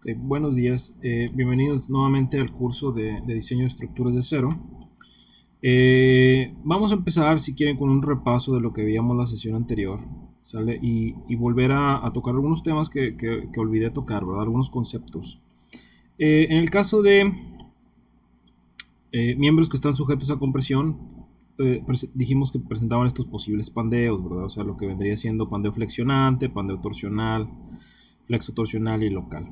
Buenos días, bienvenidos nuevamente al curso de diseño de estructuras de cero. Vamos a empezar, si quieren, con un repaso de lo que veíamos la sesión anterior, ¿sale? Y volver a tocar algunos temas que olvidé tocar, ¿verdad? Algunos conceptos. En el caso de miembros que están sujetos a compresión, dijimos que presentaban estos posibles pandeos, ¿verdad? O sea, lo que vendría siendo pandeo flexionante, pandeo torsional, flexotorsional y local.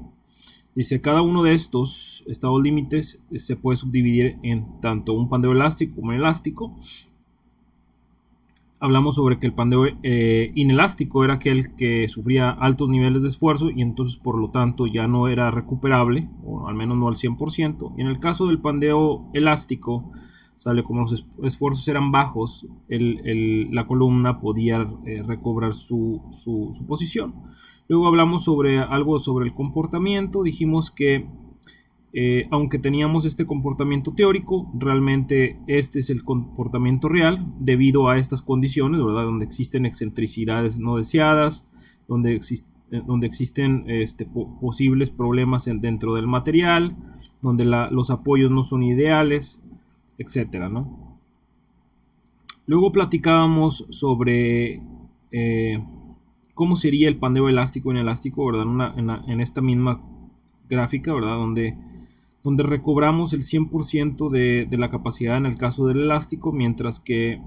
Dice, cada uno de estos estados límites se puede subdividir en tanto un pandeo elástico como inelástico. Hablamos sobre que el pandeo inelástico era aquel que sufría altos niveles de esfuerzo y entonces por lo tanto ya no era recuperable, o al menos no al 100%. Y en el caso del pandeo elástico, sale como los esfuerzos eran bajos, la columna podía recobrar su posición. Luego hablamos sobre algo sobre el comportamiento. Dijimos que aunque teníamos este comportamiento teórico, realmente este es el comportamiento real debido a estas condiciones, ¿verdad? Donde existen excentricidades no deseadas, donde existen posibles problemas dentro del material, donde los apoyos no son ideales, etcétera, ¿no? Luego platicábamos sobre cómo sería el pandeo elástico inelástico, ¿verdad? En esta misma gráfica, ¿verdad? Donde recobramos el 100% de la capacidad en el caso del elástico, mientras que,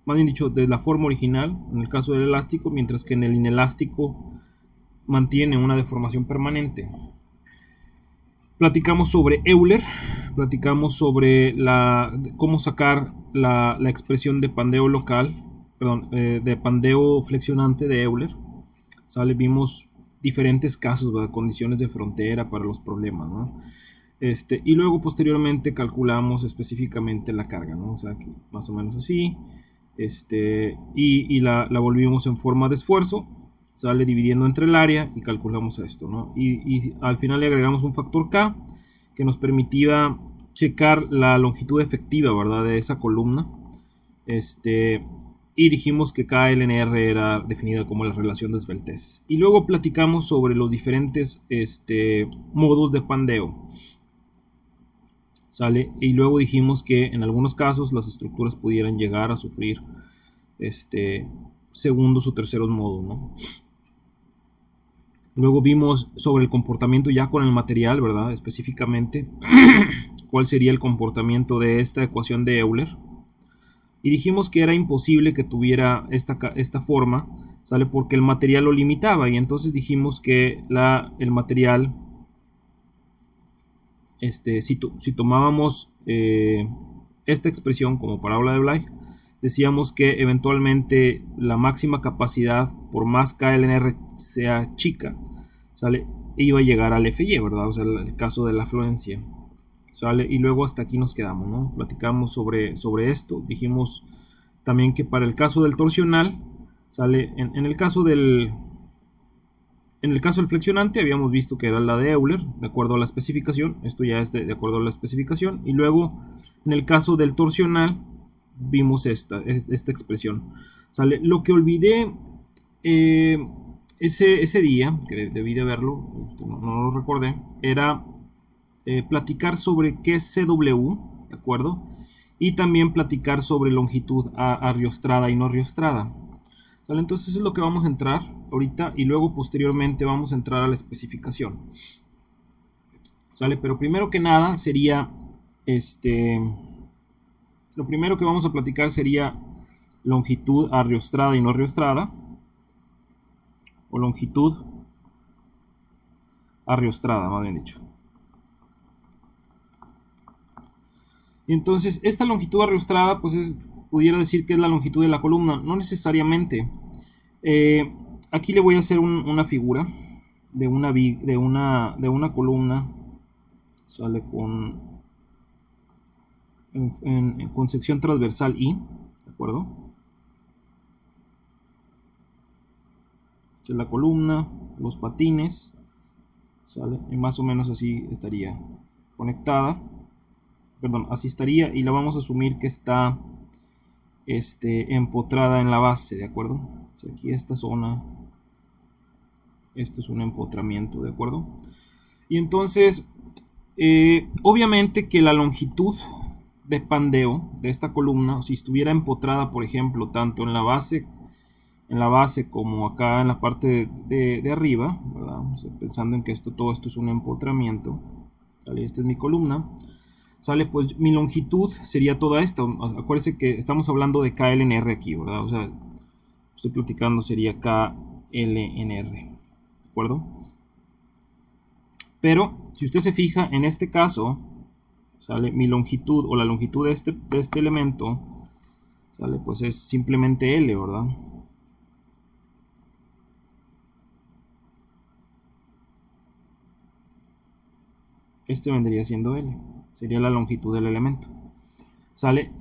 más bien dicho, de la forma original en el caso del elástico, mientras que en el inelástico mantiene una deformación permanente. Platicamos sobre Euler, platicamos sobre cómo sacar la expresión de pandeo local, perdón, de pandeo flexionante de Euler. Vimos diferentes casos, ¿verdad? Condiciones de frontera para los problemas, ¿no? Y luego posteriormente calculamos específicamente la carga, ¿no? O sea, que más o menos así. Y la volvimos en forma de esfuerzo, sale dividiendo entre el área y calculamos esto, ¿no? Y al final le agregamos un factor K que nos permitía checar la longitud efectiva, ¿verdad? De esa columna. Y dijimos que KLNR era definida como la relación de esbeltez. Y luego platicamos sobre los diferentes modos de pandeo. ¿Sale? Y luego dijimos que en algunos casos las estructuras pudieran llegar a sufrir segundos o terceros modos, ¿no? Luego vimos sobre el comportamiento ya con el material, ¿verdad? Específicamente, cuál sería el comportamiento de esta ecuación de Euler. Y dijimos que era imposible que tuviera esta forma, ¿sale? Porque el material lo limitaba. Y entonces dijimos que el material, si tomábamos esta expresión como parábola de Blay, decíamos que eventualmente la máxima capacidad, por más KLNR sea chica, ¿sale? Iba a llegar al FY, ¿verdad? O sea, el caso de la afluencia, ¿sale? Y luego hasta aquí nos quedamos, ¿no? Platicamos sobre esto. Dijimos también que para el caso del torsional, ¿sale? En el caso del flexionante habíamos visto que era la de Euler, de acuerdo a la especificación. Esto ya es de acuerdo a la especificación. Y luego, en el caso del torsional, vimos esta expresión. ¿Sale? Lo que olvidé ese día, que debí de verlo, no lo recordé, era platicar sobre qué es CW, ¿de acuerdo? Y también platicar sobre longitud ariostrada y no ariostrada. ¿Vale? Entonces eso es lo que vamos a entrar ahorita y luego posteriormente vamos a entrar a la especificación. ¿Sale? Pero primero que nada sería lo primero que vamos a platicar sería longitud ariostrada y no ariostrada, o longitud ariostrada, más bien dicho. Y entonces esta longitud ariostrada pues pudiera decir que es la longitud de la columna, no necesariamente. Aquí le voy a hacer una figura de una columna, sale con sección transversal I, ¿de acuerdo? Esta es la columna, los patines, ¿sale? Y más o menos así estaría conectada, perdón, así estaría, y la vamos a asumir que está empotrada en la base, ¿de acuerdo? O sea, aquí esta zona, esto es un empotramiento, ¿de acuerdo? Y entonces, obviamente que la longitud de pandeo de esta columna, si estuviera empotrada, por ejemplo, tanto en la base como acá en la parte de arriba, ¿verdad? O sea, pensando en que todo esto es un empotramiento, ¿vale? Esta es mi columna, sale, pues mi longitud sería toda esta. Acuérdense que estamos hablando de KLNR aquí, ¿verdad? O sea, estoy platicando, sería KLNR, ¿de acuerdo? Pero si usted se fija en este caso, sale mi longitud o la longitud de este elemento, sale, pues es simplemente L, ¿verdad? Este vendría siendo L, sería la longitud del elemento, sale.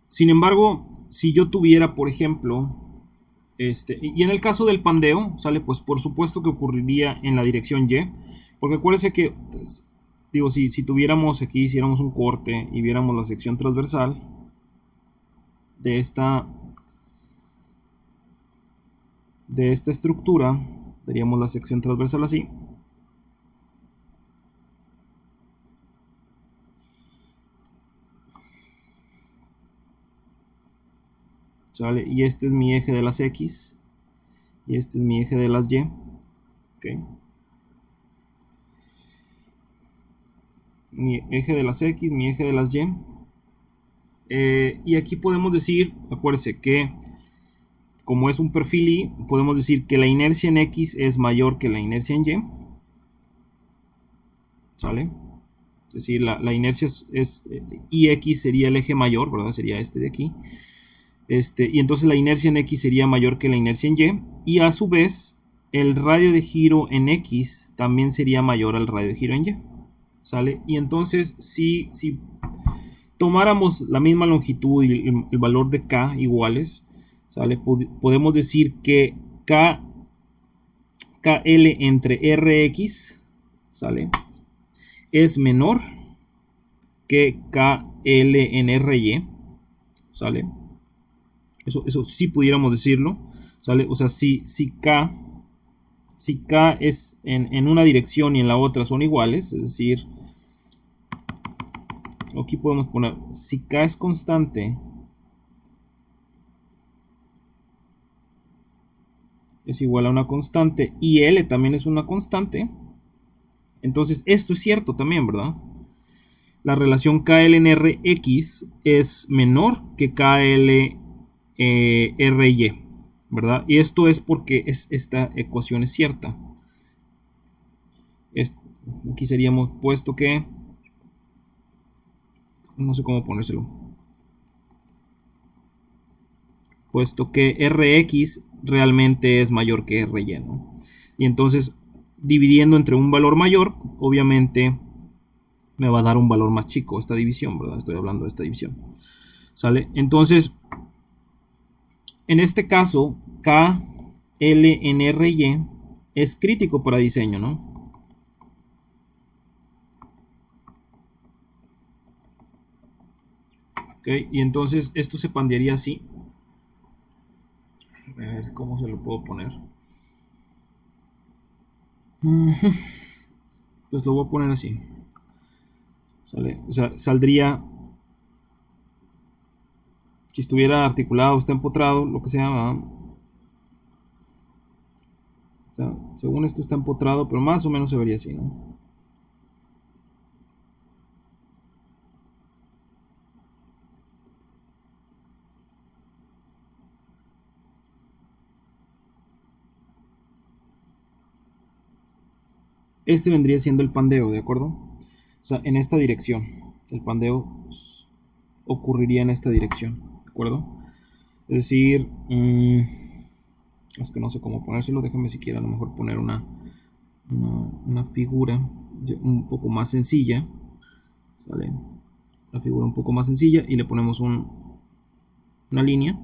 Sin embargo, si yo tuviera, por ejemplo, y en el caso del pandeo, sale, pues por supuesto que ocurriría en la dirección Y, porque acuérdense que, pues, digo, si tuviéramos aquí, hiciéramos un corte y viéramos la sección transversal de esta estructura, veríamos la sección transversal así. ¿Sale? Y este es mi eje de las X y este es mi eje de las Y. ¿Okay? Mi eje de las X, mi eje de las Y. Y aquí podemos decir, acuérdense que como es un perfil Y, podemos decir que la inercia en X es mayor que la inercia en Y. ¿Sale? Es decir, la inercia IX sería el eje mayor, ¿verdad? Sería este de aquí. Y entonces la inercia en X sería mayor que la inercia en Y. Y a su vez, el radio de giro en X también sería mayor al radio de giro en Y. ¿Sale? Y entonces, si tomáramos la misma longitud y el valor de K iguales, ¿sale? Podemos decir que KL entre RX, ¿sale? Es menor que KL en RY, ¿sale? Eso sí pudiéramos decirlo, ¿sale? O sea, si K es en una dirección y en la otra son iguales, es decir, aquí podemos poner, si K es constante, es igual a una constante y L también es una constante, entonces esto es cierto también, ¿verdad? La relación KLNRX es menor que KLRY, ¿verdad? Y esto es porque esta ecuación es cierta. Aquí seríamos puesto que, no sé cómo ponérselo, puesto que Rx realmente es mayor que Ry, ¿no? Y entonces, dividiendo entre un valor mayor, obviamente me va a dar un valor más chico esta división, ¿verdad? Estoy hablando de esta división. ¿Sale? Entonces, en este caso, KLNRY es crítico para diseño, ¿no? Okay, y entonces esto se pandearía así. A ver cómo se lo puedo poner. Pues lo voy a poner así. ¿Sale? O sea, saldría, si estuviera articulado, está empotrado, lo que sea, ¿verdad? O sea, según esto está empotrado, pero más o menos se vería así, ¿no? Este vendría siendo el pandeo, ¿de acuerdo? O sea, en esta dirección. El pandeo ocurriría en esta dirección, ¿de acuerdo? Es decir, es que no sé cómo ponérselo. Déjenme siquiera a lo mejor poner una figura un poco más sencilla. ¿Sale? La figura un poco más sencilla y le ponemos una línea.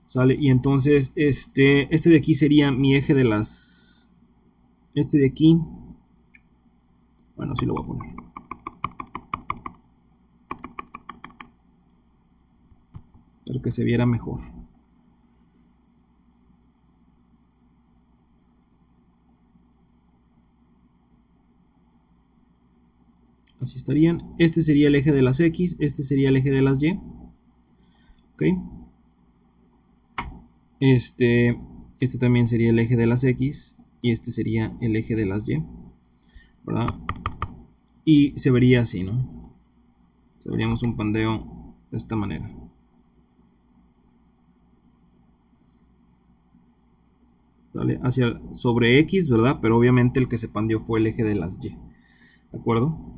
¿Sale? Y entonces este de aquí sería mi eje de las... Este de aquí... Bueno, sí lo voy a poner. Para que se viera mejor. Así estarían. Este sería el eje de las X, este sería el eje de las Y. Ok. Este también sería el eje de las X y este sería el eje de las Y, ¿verdad? Y se vería así, ¿no? Se veríamos un pandeo de esta manera. ¿Sale? Hacia sobre X, ¿verdad? Pero obviamente el que se pandeó fue el eje de las Y, ¿de acuerdo?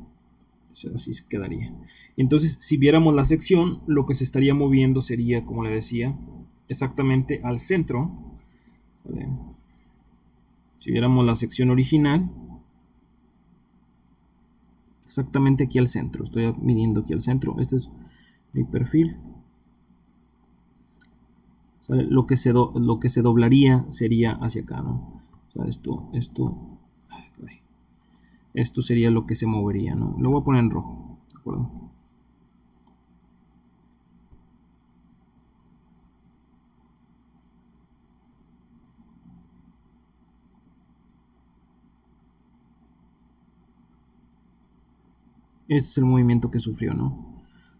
Así se quedaría. Entonces, si viéramos la sección, lo que se estaría moviendo sería, como le decía, exactamente al centro. ¿Sale? Si viéramos la sección original, exactamente aquí al centro. Estoy midiendo aquí al centro. Este es mi perfil. ¿Sale? Lo que se doblaría sería hacia acá, ¿no? O sea, esto sería lo que se movería, ¿no? Lo voy a poner en rojo, ¿de acuerdo? Ese es el movimiento que sufrió, ¿no?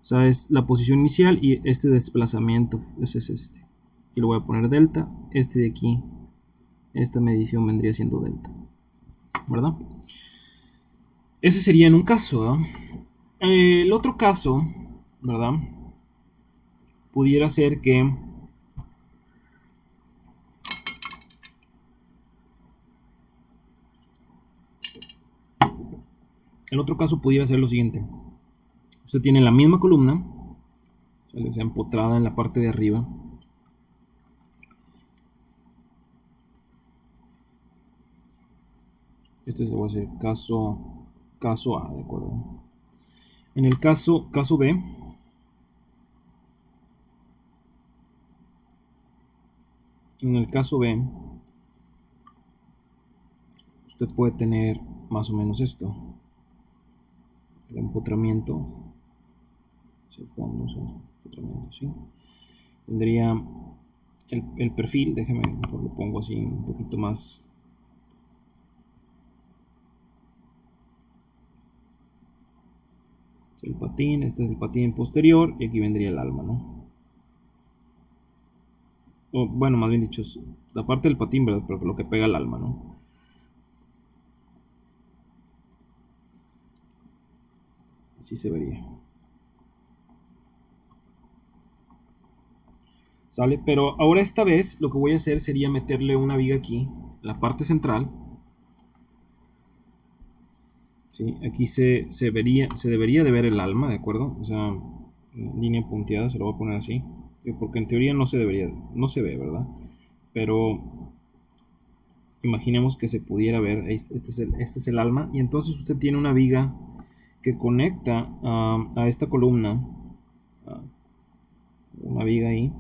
O sea, es la posición inicial y este desplazamiento, ese es este. Y lo voy a poner delta. Este de aquí, esta medición vendría siendo delta, ¿verdad? Ese sería en un caso, ¿eh? El otro caso, ¿verdad? Pudiera ser que el otro caso pudiera ser lo siguiente. Usted tiene la misma columna, o sea, empotrada en la parte de arriba. Este se va a hacer caso A, ¿de acuerdo? En el caso B, usted puede tener más o menos esto. El empotramiento hacia el fondo, o sea, empotramiento, ¿sí? Tendría el perfil, déjeme, mejor lo pongo así un poquito más. El patín, este es el patín posterior y aquí vendría el alma, ¿no? O, bueno, más bien dicho, la parte del patín, ¿verdad? Pero lo que pega al alma, ¿no? Así se vería. ¿Sale? Pero ahora esta vez lo que voy a hacer sería meterle una viga aquí, la parte central. ¿Sí? Aquí se debería de ver el alma, ¿de acuerdo? O sea, línea punteada, se lo voy a poner así. Porque en teoría no se ve, ¿verdad? Pero imaginemos que se pudiera ver, este es el alma, y entonces usted tiene una viga que conecta a esta columna, una viga ahí,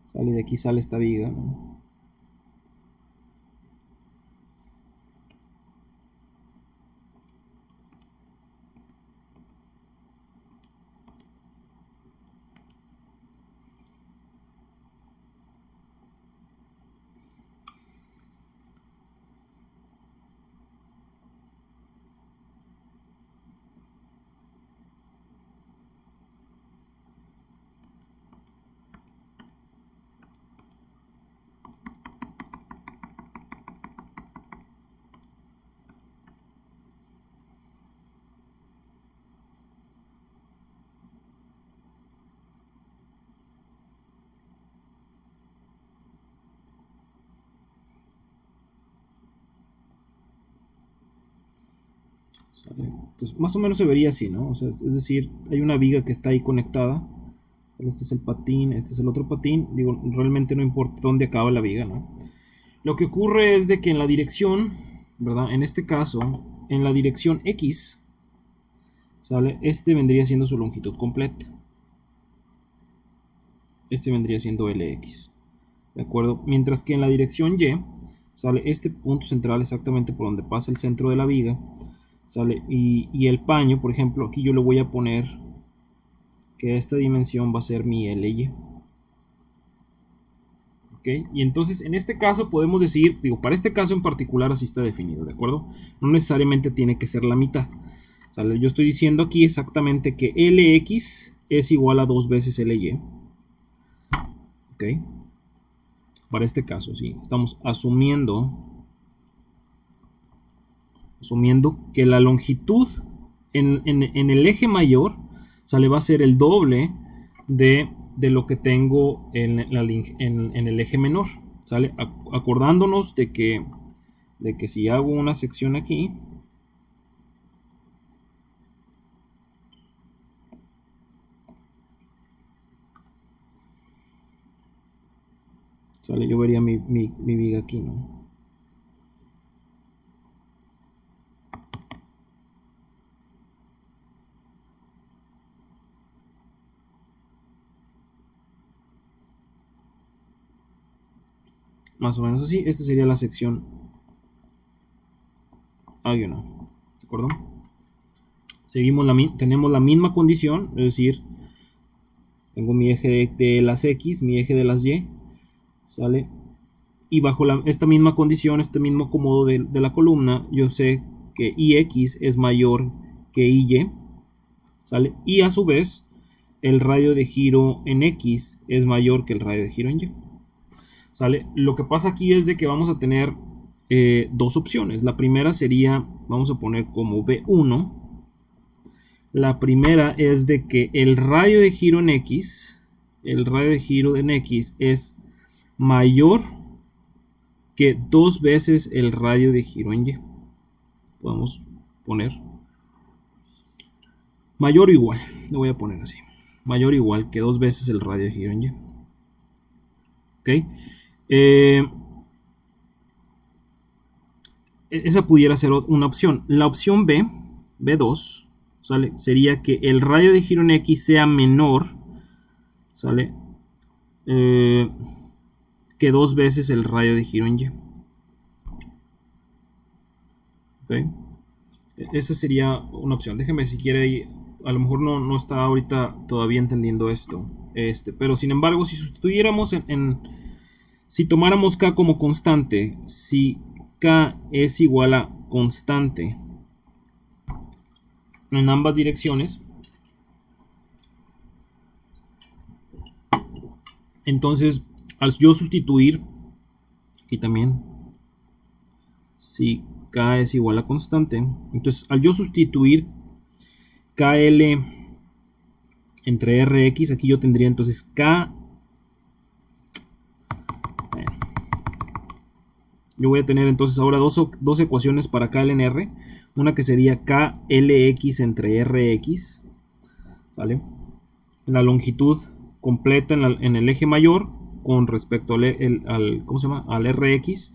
sale de aquí, sale esta viga, ¿no? ¿Sale? Entonces, más o menos se vería así, ¿no? O sea, es decir, hay una viga que está ahí conectada. Este es el patín, este es el otro patín. Digo, realmente no importa dónde acaba la viga, ¿no? Lo que ocurre es de que en la dirección, ¿verdad? En este caso, en la dirección X, ¿sale? Este vendría siendo su longitud completa. Este vendría siendo LX, ¿de acuerdo? Mientras que en la dirección Y, sale este punto central exactamente por donde pasa el centro de la viga, ¿sale? Y el paño, por ejemplo, aquí yo le voy a poner que esta dimensión va a ser mi LY. ¿ok? Y entonces en este caso podemos decir, digo, para este caso en particular así está definido, ¿de acuerdo? No necesariamente tiene que ser la mitad. ¿Sale? Yo estoy diciendo aquí exactamente que Lx es igual a 2 veces Ly. ¿Ok? Para este caso, sí. Estamos asumiendo que la longitud en el eje mayor, ¿sale? Va a ser el doble de lo que tengo en el eje menor, ¿sale? Acordándonos de que si hago una sección aquí, ¿sale? Yo vería mi viga aquí, ¿no? Más o menos así. Esta sería la sección A1. ¿De acuerdo? Seguimos tenemos la misma condición, es decir, tengo mi eje de las X, mi eje de las Y, ¿sale? Y bajo esta misma condición, este mismo acomodo de la columna, yo sé que IX es mayor que IY, ¿sale? Y a su vez, el radio de giro en X es mayor que el radio de giro en Y. ¿Sale? Lo que pasa aquí es de que vamos a tener dos opciones. La primera sería, vamos a poner como B1. La primera es de que el radio de giro en X, es mayor que 2 veces el radio de giro en Y. Podemos poner mayor o igual, lo voy a poner así. Mayor o igual que 2 veces el radio de giro en Y. ¿Ok? Esa pudiera ser una opción. La opción B, B2, ¿sale? Sería que el radio de giro en X sea menor, ¿sale? Que 2 veces el radio de giro en Y. ¿Ok? Esa sería una opción. Déjeme si quiere, a lo mejor no está ahorita todavía entendiendo esto. Pero sin embargo, si sustituyéramos si tomáramos K como constante, si K es igual a constante en ambas direcciones, entonces al yo sustituir, aquí también, si K es igual a constante, entonces al yo sustituir KL entre Rx, aquí yo tendría entonces K. Yo voy a tener entonces ahora dos ecuaciones para KL en R. Una que sería KLX entre Rx, ¿sale? La longitud completa en el eje mayor con respecto ¿cómo se llama? Al Rx.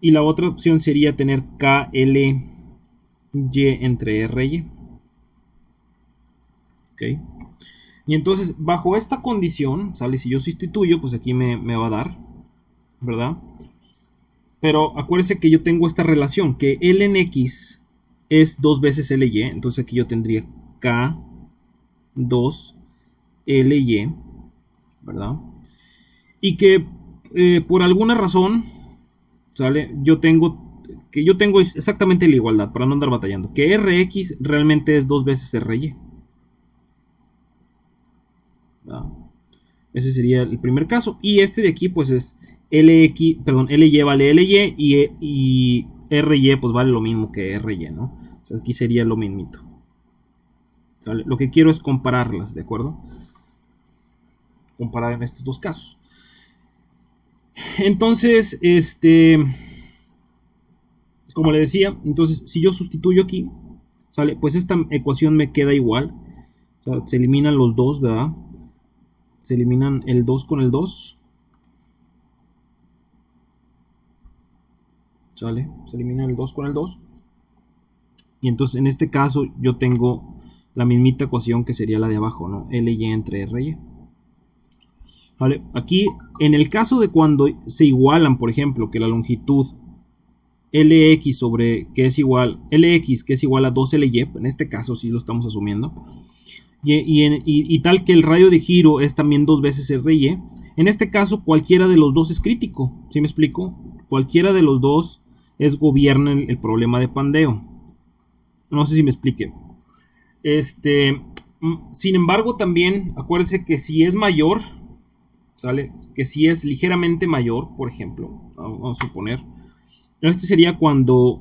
Y la otra opción sería tener KLY entre RY. ¿Ok? Y entonces, bajo esta condición, ¿sale? Si yo sustituyo, pues aquí me va a dar, ¿verdad? Pero acuérdense que yo tengo esta relación, que L en X es 2 veces LY. Entonces aquí yo tendría K2 LY, ¿verdad? Y que por alguna razón, ¿sale? Yo tengo exactamente la igualdad, para no andar batallando. Que Rx realmente es 2 veces RY. ¿Verdad? Ese sería el primer caso. Y este de aquí, pues es LY vale LY y RY pues vale lo mismo que RY, ¿no? O sea, aquí sería lo mismito. ¿Sale? Lo que quiero es compararlas, ¿de acuerdo? Comparar en estos dos casos. Entonces, como le decía, entonces si yo sustituyo aquí, ¿sale? Pues esta ecuación me queda igual. O sea, se eliminan los dos, ¿verdad? Se eliminan el 2 con el 2. ¿Sale? Se elimina el 2 con el 2. Y entonces en este caso yo tengo la mismita ecuación que sería la de abajo, ¿no? LY entre RY. ¿Vale? Aquí, en el caso de cuando se igualan, por ejemplo, que la longitud LX sobre que es igual, LX que es igual a 2LY, en este caso sí lo estamos asumiendo, y tal que el radio de giro es también 2 veces RY, En este caso, cualquiera de los dos es crítico. ¿Sí me explico? Cualquiera de los dos gobierna el problema de pandeo. No sé si me explique. Sin embargo, también acuérdense que si es mayor, ¿sale? Que si es ligeramente mayor, por ejemplo, vamos a suponer, este sería cuando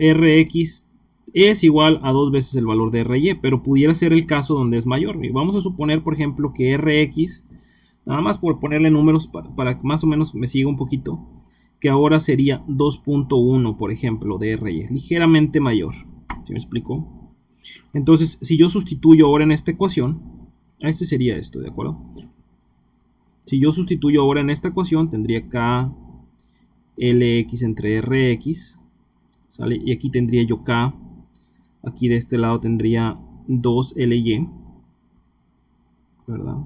Rx es igual a 2 veces el valor de Ry, pero pudiera ser el caso donde es mayor. Y vamos a suponer, por ejemplo, que Rx, nada más por ponerle números para que más o menos me siga un poquito, que ahora sería 2.1, por ejemplo, de Ry, ligeramente mayor. ¿Sí me explico? Entonces, si yo sustituyo ahora en esta ecuación, este sería esto, ¿de acuerdo? Si yo sustituyo ahora en esta ecuación, tendría K Lx entre Rx, ¿sale? Y aquí tendría yo K, aquí de este lado tendría 2Ly, ¿verdad?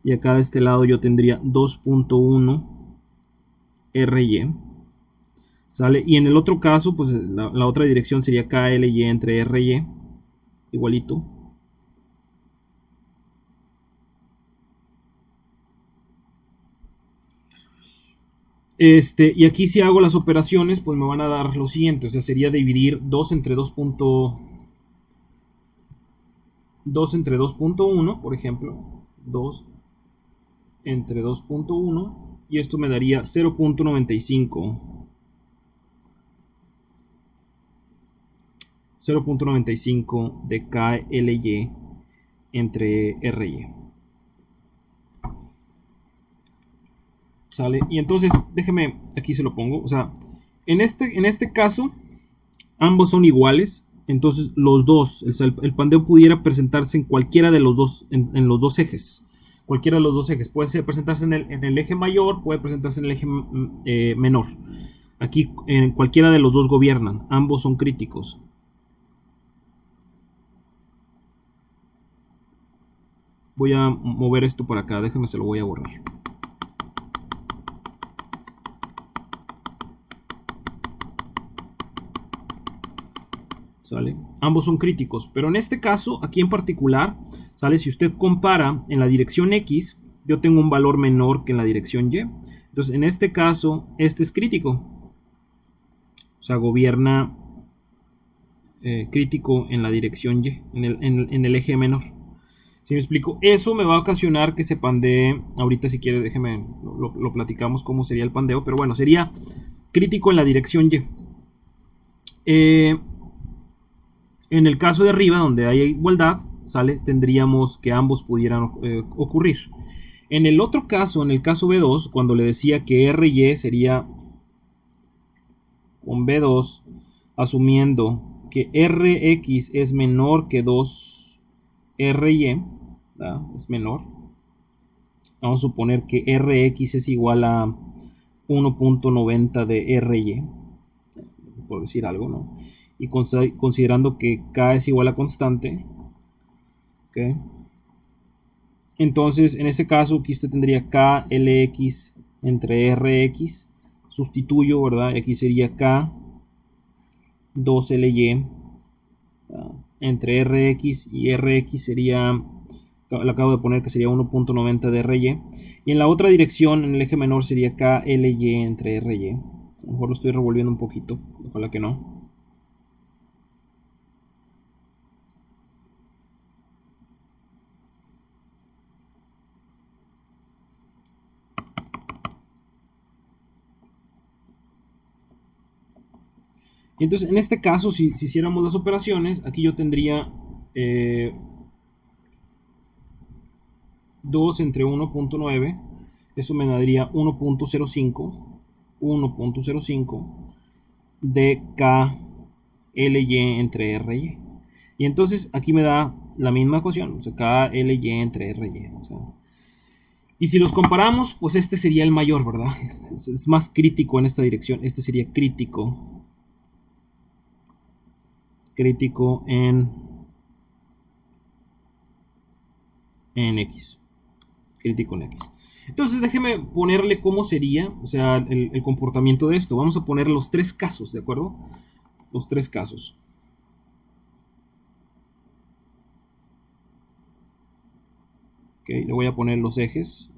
Y acá de este lado yo tendría 2.1 Ry, ¿sale? Y en el otro caso, pues la otra dirección sería KLy entre Ry, igualito. Y aquí si hago las operaciones, pues me van a dar lo siguiente, o sea, sería dividir 2 entre 2.1, por ejemplo, 2 entre 2.1, y esto me daría 0.95. 0.95 de KLy entre Ry. ¿Sale? Y entonces, déjeme, aquí se lo pongo. O sea, en este caso, ambos son iguales. Entonces, los dos, el pandeo pudiera presentarse en cualquiera de los dos, en los dos ejes. Cualquiera de los dos ejes. Puede presentarse en el eje mayor, puede presentarse en el eje menor. Aquí, en cualquiera de los dos gobiernan. Ambos son críticos. Voy a mover esto para acá. Déjeme, se lo voy a borrar. ¿Sale? Ambos son críticos, pero en este caso, aquí en particular, ¿sale? Si usted compara en la dirección X, yo tengo un valor menor que en la dirección Y. Entonces, en este caso, este es crítico. O sea, gobierna crítico en la dirección Y, en el eje menor. ¿Sí me explico? Eso me va a ocasionar que se pandee. Ahorita, si quiere, déjeme, lo platicamos cómo sería el pandeo, pero bueno, sería crítico en la dirección Y. En el caso de arriba, donde hay igualdad, ¿sale? Tendríamos que ambos pudieran ocurrir. En el otro caso, en el caso B2, cuando le decía que RY sería con B2, asumiendo que Rx es menor que 2RY, ¿verdad? Es menor. Vamos a suponer que Rx es igual a 1.90 de Ry, por decir algo, ¿no? Y considerando que K es igual a constante, ¿ok? Entonces, en este caso, aquí usted tendría KLX entre RX, sustituyo, ¿verdad? Aquí sería K 2LY entre RX y RX sería, le acabo de poner que sería 1.90 de RY. Y en la otra dirección, en el eje menor, sería KLY entre RY. A lo mejor lo estoy revolviendo un poquito, ojalá que no. Y entonces, en este caso, si hiciéramos las operaciones, aquí yo tendría 2 entre 1.9, eso me daría 1.05 de KLY entre RY. Y entonces aquí me da la misma ecuación, o sea, KLY entre RY. O sea, y si los comparamos, pues este sería el mayor, ¿verdad? Es más crítico en esta dirección. Este sería crítico. Crítico en X. Crítico en X. Entonces déjeme ponerle cómo sería, o sea, el comportamiento de esto. Vamos a poner los tres casos, ¿de acuerdo? Los tres casos. Ok, le voy a poner los ejes.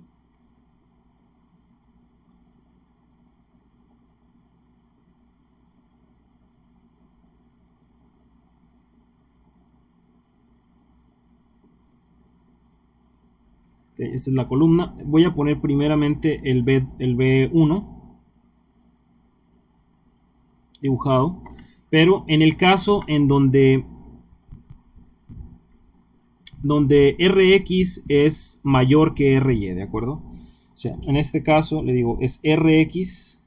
Okay, esta es la columna. Voy a poner primeramente el B1 dibujado, pero en el caso en donde Rx es mayor que Ry, ¿de acuerdo? O sea, en este caso le digo, es Rx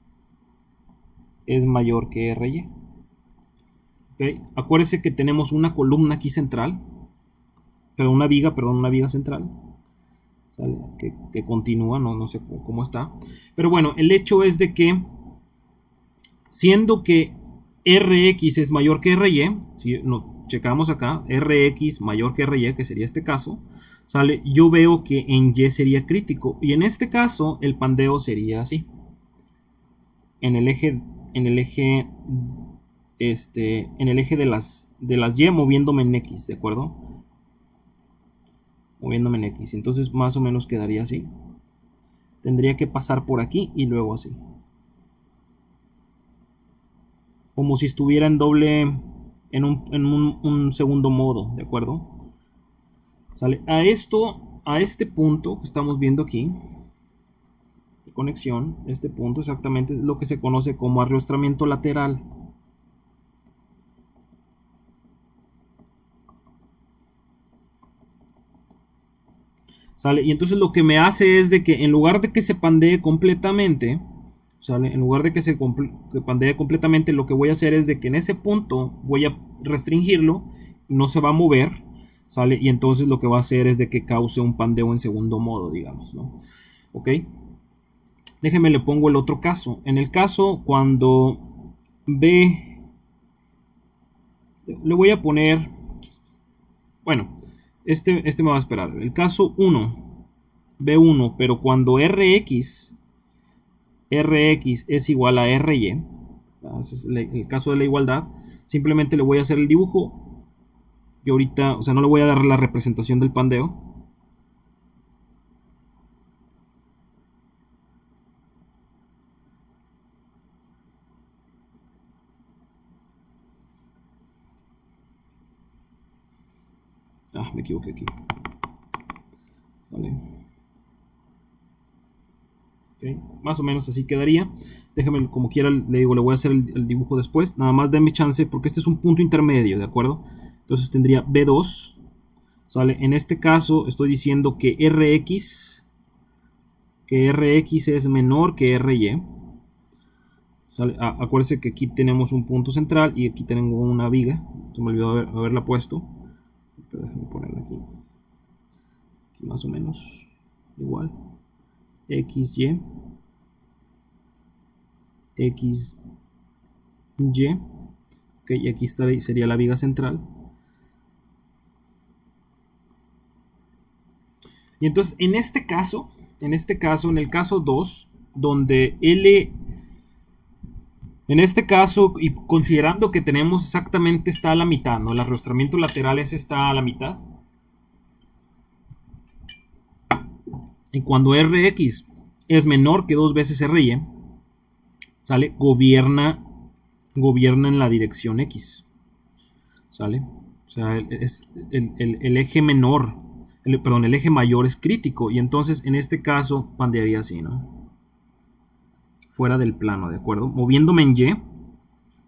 es mayor que Ry. ¿Okay? Acuérdese que tenemos una columna aquí central, pero una viga central, ¿sale? Que continúa, no sé cómo está. Pero bueno, el hecho es de que, siendo que Rx es mayor que Ry, si checamos acá, Rx mayor que Ry, que sería este caso, ¿sale? Yo veo que en Y sería crítico, y en este caso el pandeo sería así. En el eje de las Y moviéndome en X, ¿de acuerdo? Moviéndome en X. Entonces más o menos quedaría así. Tendría que pasar por aquí y luego así. Como si estuviera en doble, en un segundo modo, ¿de acuerdo? ¿Sale? A este punto que estamos viendo aquí, de conexión, este punto exactamente es lo que se conoce como arrastramiento lateral. ¿Sale? Y entonces lo que me hace es de que en lugar de que se pandee completamente, ¿sale? En lugar de que que pandee completamente, lo que voy a hacer es de que en ese punto voy a restringirlo, no se va a mover, ¿sale? Y entonces lo que va a hacer es de que cause un pandeo en segundo modo, digamos, ¿no? ¿Ok? Déjeme le pongo el otro caso. En el caso cuando B, le voy a poner, bueno, este me va a esperar. El caso 1, B1, pero cuando Rx es igual a Ry, ese es el caso de la igualdad, simplemente le voy a hacer el dibujo. Yo ahorita, o sea, no le voy a dar la representación del pandeo. Me equivoqué aquí. ¿Vale? Okay. Más o menos así quedaría. Déjame, como quiera, le digo, le voy a hacer el dibujo después. Nada más denme chance porque este es un punto intermedio, ¿de acuerdo? Entonces tendría B2, ¿sale? En este caso estoy diciendo que Rx es menor que Ry. ¿Sale? Acuérdense que aquí tenemos un punto central y aquí tengo una viga. Se me olvidó haberla puesto. Pero déjenme ponerla aquí. Aquí más o menos igual. XY. XY. Ok, y aquí sería la viga central. Y entonces en este caso, en el caso 2, donde L, en este caso, y considerando que tenemos exactamente, está a la mitad, ¿no? El arrastramiento lateral está a la mitad. Y cuando Rx es menor que 2 veces Ry, ¿sale? Gobierna en la dirección X, ¿sale? O sea, es el eje menor, perdón, el eje mayor es crítico, y entonces en este caso pandearía así, ¿no? Fuera del plano, ¿de acuerdo? Moviéndome en Y,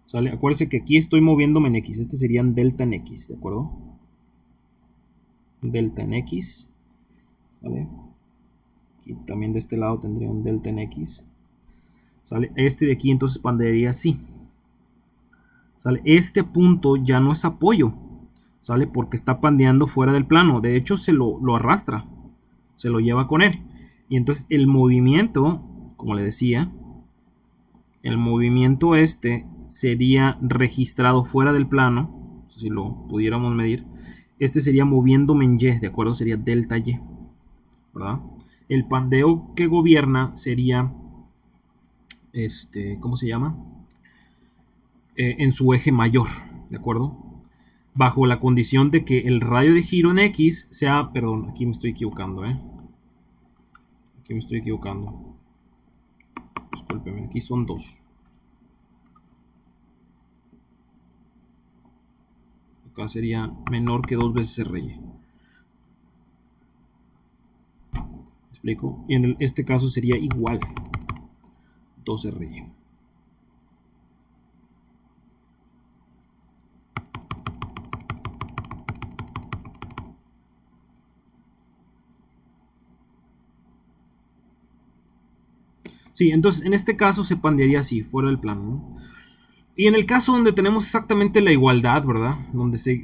¿sale? Acuérdense que aquí estoy moviéndome en X, este sería delta en X, ¿de acuerdo? Delta en X, ¿sale? Y también de este lado tendría un delta en X, ¿sale? Este de aquí entonces pandearía así, ¿sale? Este punto ya no es apoyo, ¿sale? Porque está pandeando fuera del plano. De hecho, se lo arrastra, se lo lleva con él. Y entonces el movimiento, como le decía, el movimiento este sería registrado fuera del plano, si lo pudiéramos medir. Este sería moviéndome en Y, ¿de acuerdo? Sería delta Y, ¿verdad? El pandeo que gobierna sería, ¿cómo se llama? En su eje mayor, ¿de acuerdo? Bajo la condición de que el radio de giro en X sea, perdón, aquí me estoy equivocando, aquí me estoy equivocando, discúlpeme, aquí son 2, acá sería menor que 2 veces Ry. explico? Y en este caso sería igual 2RY. Sí, entonces en este caso se pandearía así, fuera del plano, ¿no? Y en el caso donde tenemos exactamente la igualdad, ¿verdad? Donde se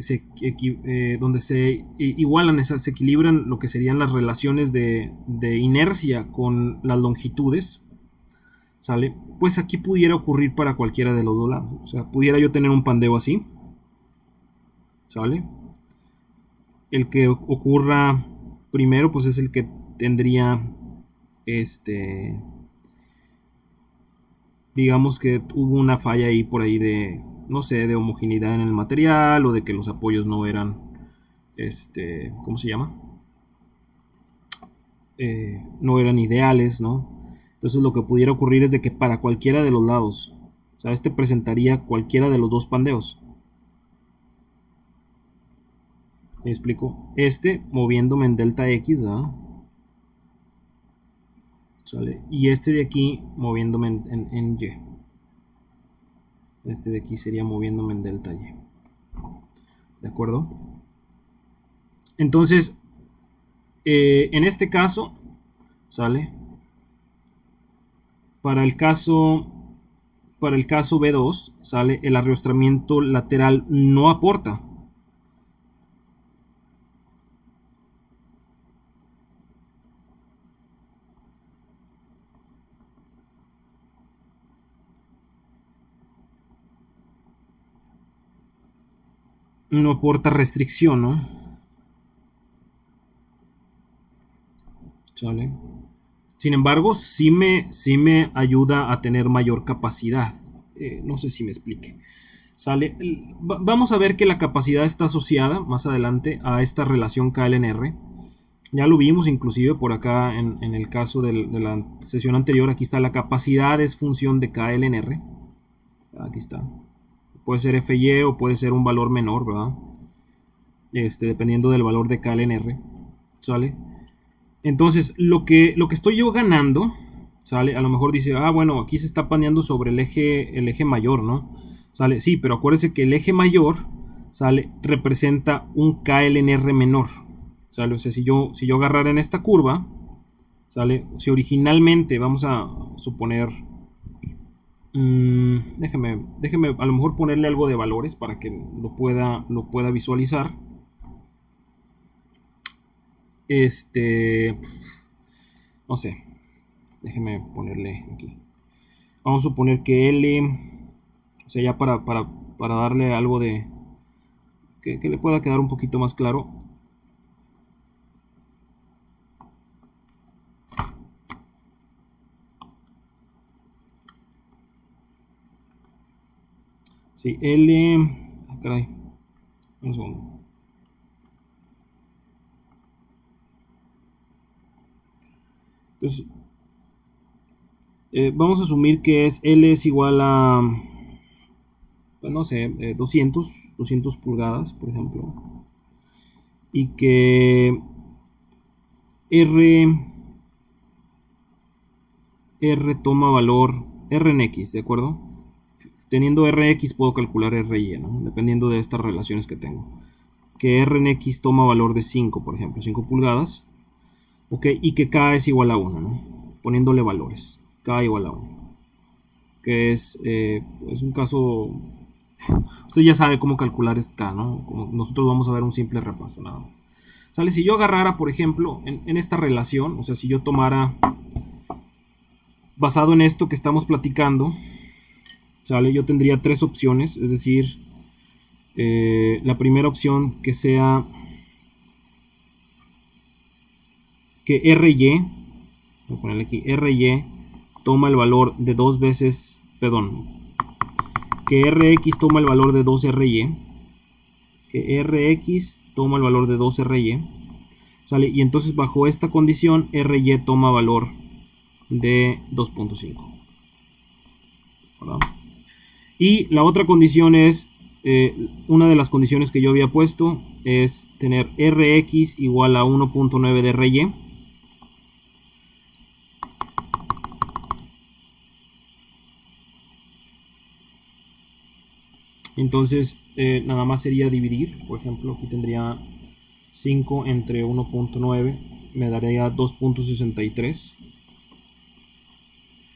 igualan, se equilibran lo que serían las relaciones de inercia con las longitudes, ¿sale? Pues aquí pudiera ocurrir para cualquiera de los dos lados. O sea, pudiera yo tener un pandeo así, ¿sale? El que ocurra primero, pues es el que tendría, digamos que hubo una falla ahí por ahí de, no sé, de homogeneidad en el material o de que los apoyos no eran, ¿cómo se llama? No eran ideales, ¿no? Entonces lo que pudiera ocurrir es de que para cualquiera de los lados, o sea, presentaría cualquiera de los dos pandeos. ¿Me explico? Moviéndome en delta X, ¿verdad? ¿Sale? Y de aquí moviéndome en Y. De aquí sería moviéndome en delta Y. ¿De acuerdo? Entonces, en este caso, ¿sale? Para el caso B2, ¿sale? El arrastramiento lateral no aporta. No aporta restricción, ¿no? ¿Sale? Sin embargo, sí me ayuda a tener mayor capacidad. No sé si me explique. ¿Sale? Vamos a ver que la capacidad está asociada más adelante a esta relación KLNR. Ya lo vimos inclusive por acá en el caso de la sesión anterior. Aquí está la capacidad, es función de KLNR. Aquí está. Puede ser FY o puede ser un valor menor, ¿verdad? Dependiendo del valor de KLNR. ¿Sale? Entonces, lo que estoy yo ganando, ¿sale? A lo mejor dice, bueno, aquí se está paneando sobre el eje mayor, ¿no? ¿Sale? Sí, pero acuérdese que el eje mayor, ¿sale? Representa un KLNR menor, ¿sale? O sea, si yo agarrara en esta curva, ¿sale? Si originalmente, vamos a suponer, déjeme a lo mejor ponerle algo de valores para que lo pueda visualizar. No sé, déjeme ponerle aquí. Vamos a suponer que L, o sea, ya para darle algo de que le pueda quedar un poquito más claro. Sí, L, caray, un segundo. Entonces, vamos a asumir que L es igual a, pues no sé, 200 pulgadas, por ejemplo. Y que R toma valor R en X, ¿de acuerdo? Teniendo Rx puedo calcular Ry, ¿no? Dependiendo de estas relaciones que tengo. Que R en X toma valor de 5, por ejemplo, 5 pulgadas. Ok, y que K es igual a 1, ¿no? Poniéndole valores. K igual a 1. Que es un caso... Usted ya sabe cómo calcular K, ¿no? Como nosotros vamos a ver un simple repaso, nada más. ¿Sale? Si yo agarrara, por ejemplo, en esta relación, o sea, si yo tomara, basado en esto que estamos platicando, ¿sale? Yo tendría tres opciones, es decir, la primera opción que sea que RY, voy a ponerle aquí, RY toma el valor de dos veces, perdón, que Rx toma el valor de 2RY, que Rx toma el valor de 2RY, ¿sale? Y entonces bajo esta condición RY toma valor de 2.5, ¿verdad? Y la otra condición es, una de las condiciones que yo había puesto es tener Rx igual a 1.9 de Ry, Entonces nada más sería dividir. Por ejemplo, aquí tendría 5 entre 1.9, me daría 2.63.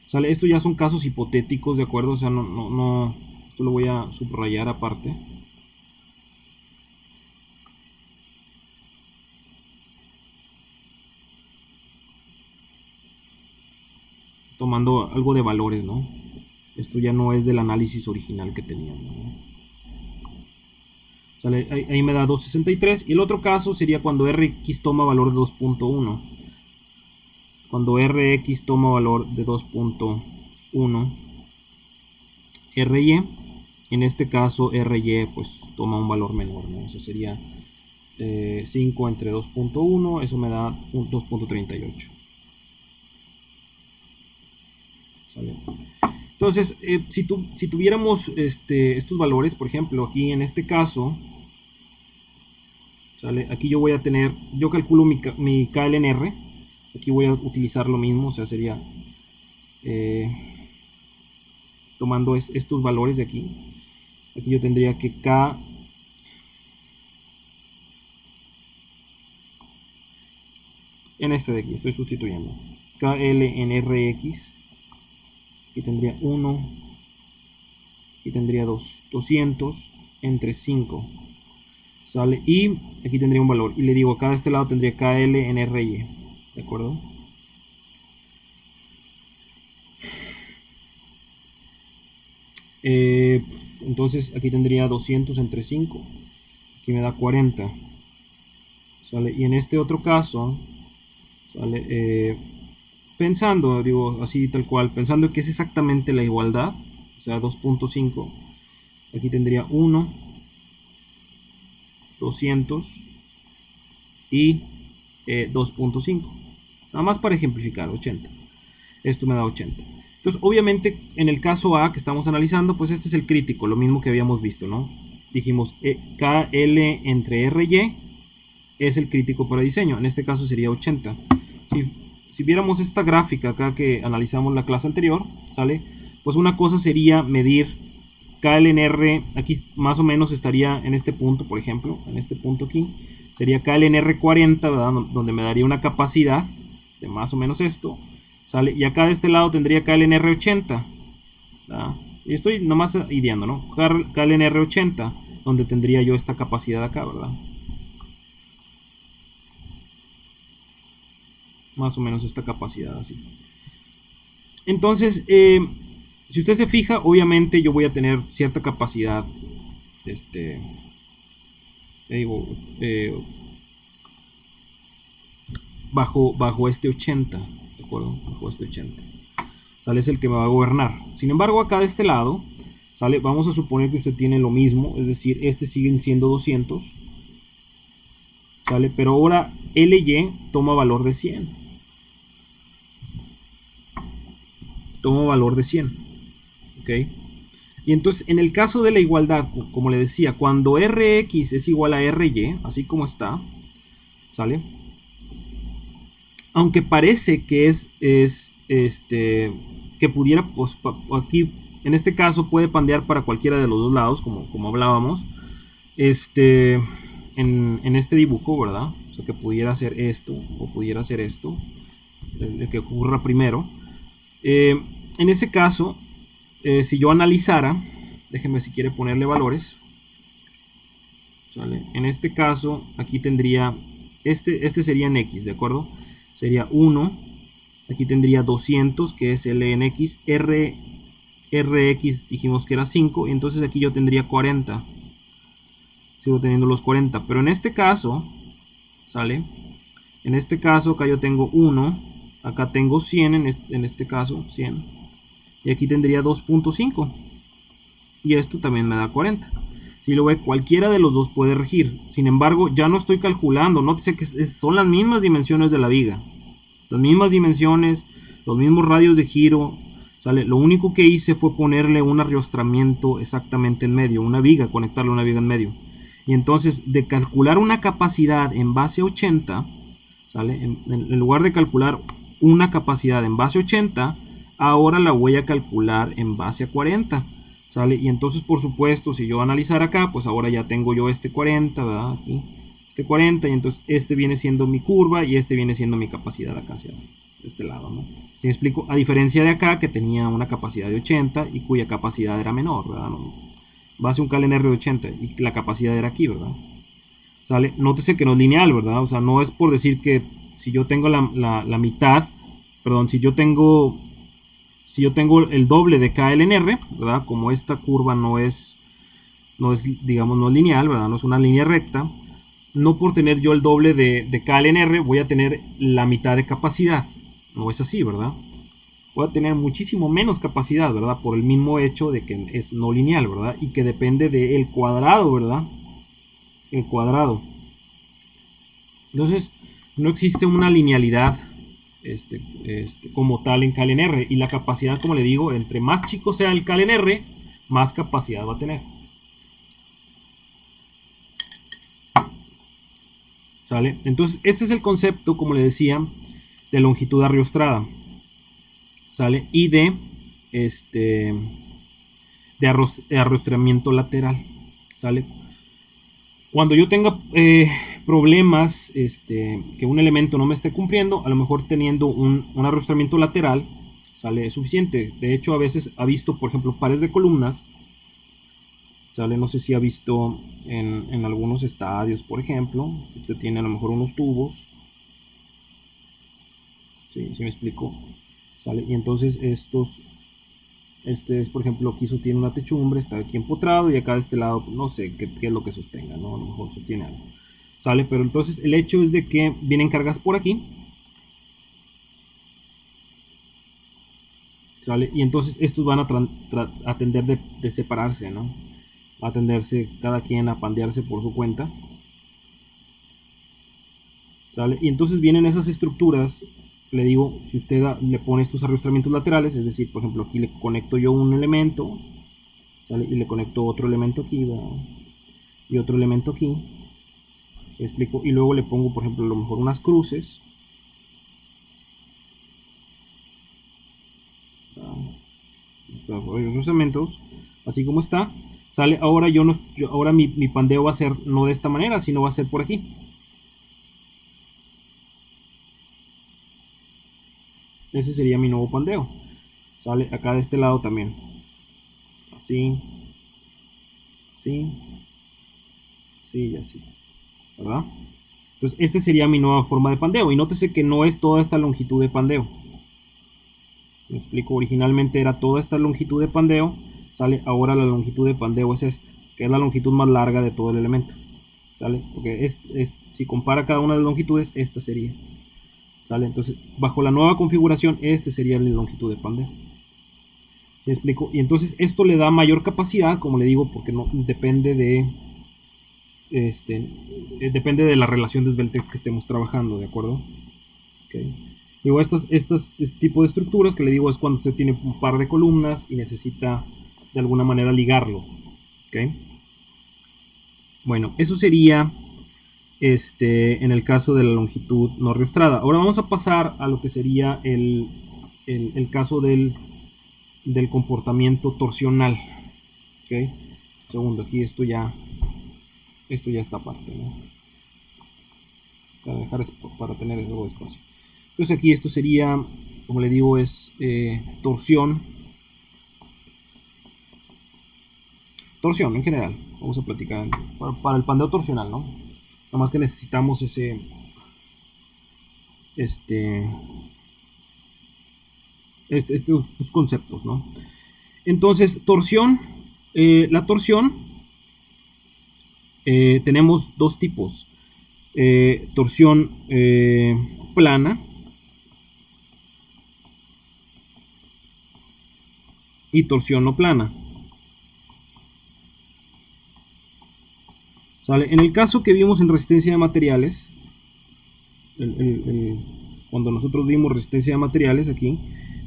¿Sale? Esto ya son casos hipotéticos, ¿de acuerdo? O sea, no, esto lo voy a subrayar aparte. Tomando algo de valores, ¿no? Esto ya no es del análisis original que teníamos, ¿no? ¿Sale? Ahí me da 2.63. Y el otro caso sería cuando Rx toma valor de 2.1. Cuando Rx toma valor de 2.1, Ry, en este caso Ry pues toma un valor menor, ¿no? Eso sería 5 entre 2.1, eso me da 2.38. ¿Sale? Entonces, si tuviéramos estos valores, por ejemplo, aquí en este caso, ¿sale? Aquí yo voy a tener, yo calculo mi KLNR, aquí voy a utilizar lo mismo, o sea, sería tomando estos valores de aquí. Aquí yo tendría que K en este de aquí, estoy sustituyendo KLNRX, aquí tendría 1, aquí tendría 200 entre 5, ¿sale? Y aquí tendría un valor, y le digo, acá de este lado tendría KLNRY, ¿de acuerdo? Entonces aquí tendría 200 entre 5, aquí me da 40, ¿sale? Y en este otro caso, ¿sale? Pensando, digo así tal cual, pensando que es exactamente la igualdad, o sea 2.5, aquí tendría 1, 200 y 2.5, nada más para ejemplificar, 80. Esto me da 80. Entonces, obviamente, en el caso A que estamos analizando, pues este es el crítico, lo mismo que habíamos visto, ¿no? Dijimos KL entre RY es el crítico para diseño, en este caso sería 80. Si viéramos esta gráfica acá que analizamos la clase anterior, ¿sale? Pues una cosa sería medir KLNR, aquí más o menos estaría en este punto, por ejemplo, en este punto aquí, sería KLNR 40, ¿verdad? Donde me daría una capacidad de más o menos esto, ¿sale? Y acá de este lado tendría KLNR 80, ¿verdad? Y estoy nomás ideando, ¿no? KLNR 80, donde tendría yo esta capacidad acá, ¿verdad? Más o menos esta capacidad así. Entonces, si usted se fija, obviamente yo voy a tener cierta capacidad, digo, bajo este 80, ¿de acuerdo? Bajo este 80. ¿Sale? Es el que me va a gobernar. Sin embargo, acá de este lado, ¿sale? Vamos a suponer que usted tiene lo mismo, es decir, siguen siendo 200, ¿sale? Pero ahora LY toma valor de 100. Toma valor de 100. ¿Ok? Y entonces, en el caso de la igualdad, como le decía, cuando Rx es igual a Ry, así como está, ¿sale? Aunque parece que que pudiera, pues, aquí, en este caso, puede pandear para cualquiera de los dos lados, como hablábamos, en este dibujo, ¿verdad? O sea, que pudiera hacer esto, o pudiera hacer esto, el que ocurra primero. En ese caso, si yo analizara, déjenme si quiere ponerle valores, ¿sale? En este caso, aquí tendría, este sería en X, ¿de acuerdo? Sería 1, aquí tendría 200, que es L en X, Rx dijimos que era 5, y entonces aquí yo tendría 40. Sigo teniendo los 40, pero en este caso, ¿sale? En este caso, acá yo tengo 1, acá tengo 100, en este caso, 100, y aquí tendría 2.5, y esto también me da 40. Si lo ve, cualquiera de los dos puede regir. Sin embargo, ya no estoy calculando. Nótese que son las mismas dimensiones de la viga. Las mismas dimensiones, los mismos radios de giro. ¿Sale? Lo único que hice fue ponerle un arriostramiento exactamente en medio. Una viga, conectarle una viga en medio. Y entonces, de calcular una capacidad en base 80, ¿sale? En lugar de calcular una capacidad en base 80, ahora la voy a calcular en base a 40. ¿sale? Y entonces, por supuesto, si yo analizar acá, pues ahora ya tengo yo este 40, ¿verdad? Aquí, este 40, y entonces este viene siendo mi curva y este viene siendo mi capacidad acá hacia este lado, ¿no? ¿Sí me explico? A diferencia de acá, que tenía una capacidad de 80 y cuya capacidad era menor, ¿verdad? No, base un KLNR de 80 y la capacidad era aquí, ¿verdad? ¿Sale? Nótese que no es lineal, ¿verdad? O sea, no es por decir que si yo tengo la mitad, perdón, si yo tengo el doble de KLNR, ¿verdad? Como esta curva no es, digamos, no es lineal, ¿verdad? No es una línea recta. No por tener yo el doble de KLNR voy a tener la mitad de capacidad. No es así, ¿verdad? Voy a tener muchísimo menos capacidad, ¿verdad? Por el mismo hecho de que es no lineal, ¿verdad? Y que depende del cuadrado, ¿verdad? El cuadrado. Entonces, no existe una linealidad como tal en KLNR. Y la capacidad, como le digo, entre más chico sea el KLNR, más capacidad va a tener. ¿Sale? Entonces, este es el concepto, como le decía, de longitud arriostrada. ¿Sale? Y de arrostramiento lateral. ¿Sale? Cuando yo tenga problemas, que un elemento no me esté cumpliendo, a lo mejor teniendo un arrostramiento lateral, sale suficiente. De hecho, a veces ha visto, por ejemplo, pares de columnas, sale, no sé si ha visto en algunos estadios, por ejemplo, usted tiene a lo mejor unos tubos, ¿sí me explico? ¿Sale? Y entonces estos, es, por ejemplo, aquí sostiene una techumbre, está aquí empotrado, y acá de este lado, no sé qué es lo que sostenga, ¿no? A lo mejor sostiene algo. ¿Sale? Pero entonces el hecho es de que vienen cargas por aquí. ¿Sale? Y entonces estos van a tender de separarse, ¿no? Va a tenderse cada quien a pandearse por su cuenta. ¿Sale? Y entonces vienen esas estructuras, le digo, si usted le pone estos arrastramientos laterales, es decir, por ejemplo, aquí le conecto yo un elemento, ¿sale? Y le conecto otro elemento aquí, ¿verdad? Y otro elemento aquí, ¿me explico? Y luego le pongo, por ejemplo, a lo mejor unas cruces, los elementos, así como está, ¿sale? Ahora ahora mi pandeo va a ser no de esta manera, sino va a ser por aquí. Ese sería mi nuevo pandeo. Sale acá de este lado también. Así. Así. Así y así. ¿Verdad? Entonces, esta sería mi nueva forma de pandeo. Y nótese que no es toda esta longitud de pandeo. Me explico. Originalmente era toda esta longitud de pandeo. Sale, ahora la longitud de pandeo es esta, que es la longitud más larga de todo el elemento. ¿Sale? Porque si compara cada una de las longitudes, esta sería. ¿Sale? Entonces, bajo la nueva configuración, este sería la longitud de pandeo. ¿Me explico? Y entonces esto le da mayor capacidad, como le digo, porque no depende depende de la relación de Sveltex que estemos trabajando, ¿de acuerdo? Okay. Digo, este tipo de estructuras que le digo es cuando usted tiene un par de columnas y necesita de alguna manera ligarlo. ¿Okay? Bueno, eso sería en el caso de la longitud no arrostrada. Ahora vamos a pasar a lo que sería el caso del comportamiento torsional. ¿Okay? Segundo, aquí esto ya está aparte, ¿no? Para tener algo de espacio. Entonces aquí esto sería, como le digo, es torsión en general. Vamos a platicar para el pandeo torsional, ¿no? Nada más que necesitamos estos conceptos, ¿no? Entonces, torsión, la torsión, tenemos dos tipos. Torsión plana y torsión no plana. ¿Sale? En el caso que vimos en resistencia de materiales, cuando nosotros vimos resistencia de materiales aquí,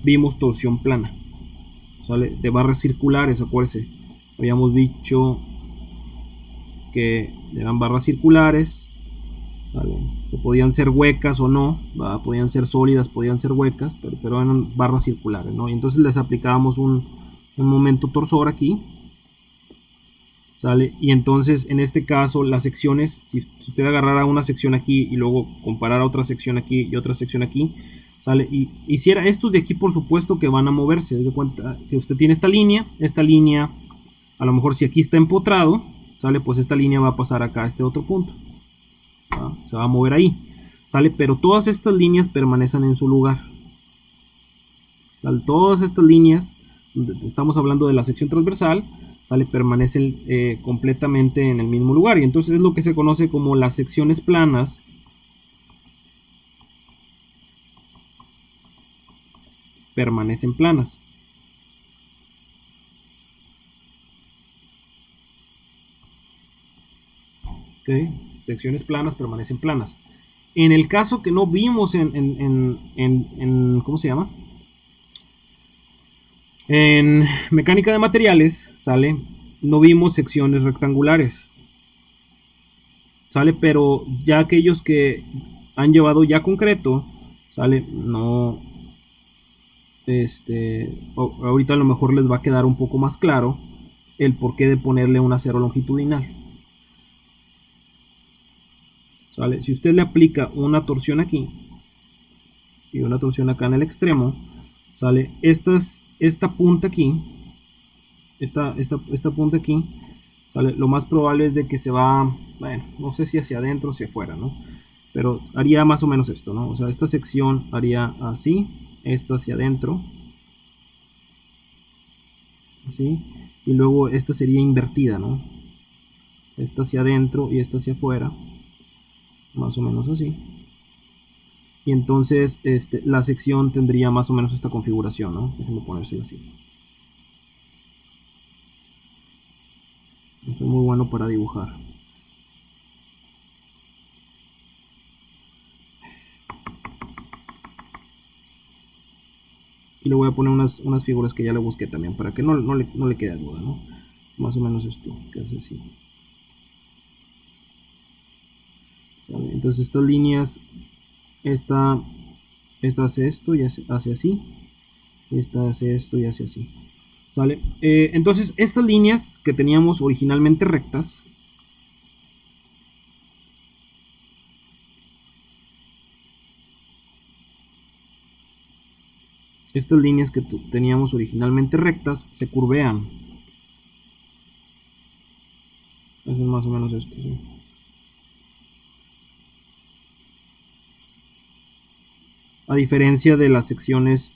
vimos torsión plana. ¿Sale? De barras circulares, acuérdense. Habíamos dicho que eran barras circulares, ¿sale? Que podían ser huecas o no, ¿verdad? Podían ser sólidas, podían ser huecas, pero eran barras circulares, ¿no? Y entonces les aplicábamos un momento torsor aquí, ¿sale? Y entonces en este caso las secciones, si usted agarrara una sección aquí y luego comparara otra sección aquí y otra sección aquí, ¿sale? Y hiciera estos de aquí, por supuesto que van a moverse. De cuenta que usted tiene esta línea, a lo mejor si aquí está empotrado, ¿sale? Pues esta línea va a pasar acá a este otro punto, ¿va? Se va a mover ahí, ¿sale? Pero todas estas líneas permanecen en su lugar, ¿vale? Todas estas líneas, estamos hablando de la sección transversal, ¿sale? Permanecen completamente en el mismo lugar, y entonces es lo que se conoce como las secciones planas. Permanecen planas. ¿Okay? Secciones planas permanecen planas. En el caso que no vimos en ¿cómo se llama? En mecánica de materiales, ¿sale? No vimos secciones rectangulares, ¿sale? Pero ya aquellos que han llevado ya concreto, ¿sale? No, ahorita a lo mejor les va a quedar un poco más claro el porqué de ponerle un acero longitudinal, ¿sale? Si usted le aplica una torsión aquí y una torsión acá en el extremo, ¿sale? Esta punta aquí, esta punta aquí, ¿sale? Lo más probable es de que se va, bueno, no sé si hacia adentro o hacia afuera, ¿no? Pero haría más o menos esto, ¿no? O sea, esta sección haría así, esta hacia adentro, así, y luego esta sería invertida, ¿no? Esta hacia adentro y esta hacia afuera, más o menos así. Y entonces la sección tendría más o menos esta configuración, ¿no? Déjenme ponérsela así. Eso es muy bueno para dibujar. Aquí le voy a poner unas figuras que ya le busqué también, para que no le quede duda, ¿no? Más o menos esto, que hace así. ¿Vale? Entonces estas líneas, esta hace esto y hace así, esta hace esto y hace así, ¿sale? Entonces estas líneas que teníamos originalmente rectas, se curvean. Hacen más o menos esto, ¿sí? A diferencia de las secciones,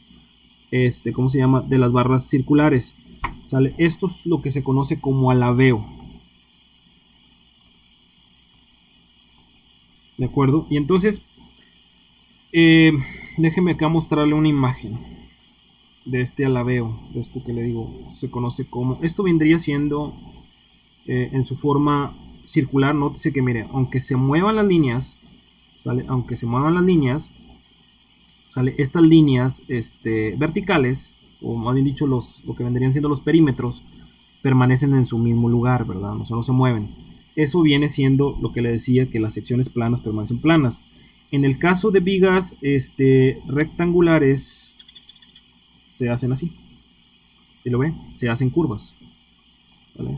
¿cómo se llama? De las barras circulares, ¿sale? Esto es lo que se conoce como alabeo. ¿De acuerdo? Y entonces, déjeme acá mostrarle una imagen de este alabeo, de esto que le digo, se conoce como, esto vendría siendo en su forma circular. Nótese que, mire, aunque se muevan las líneas, ¿sale? Aunque se muevan las líneas, ¿sale? Estas líneas verticales, o más bien dicho, lo que vendrían siendo los perímetros, permanecen en su mismo lugar, ¿verdad? O sea, no se mueven. Eso viene siendo lo que le decía, que las secciones planas permanecen planas. En el caso de vigas rectangulares, se hacen así. ¿Sí lo ve? Se hacen curvas, ¿vale?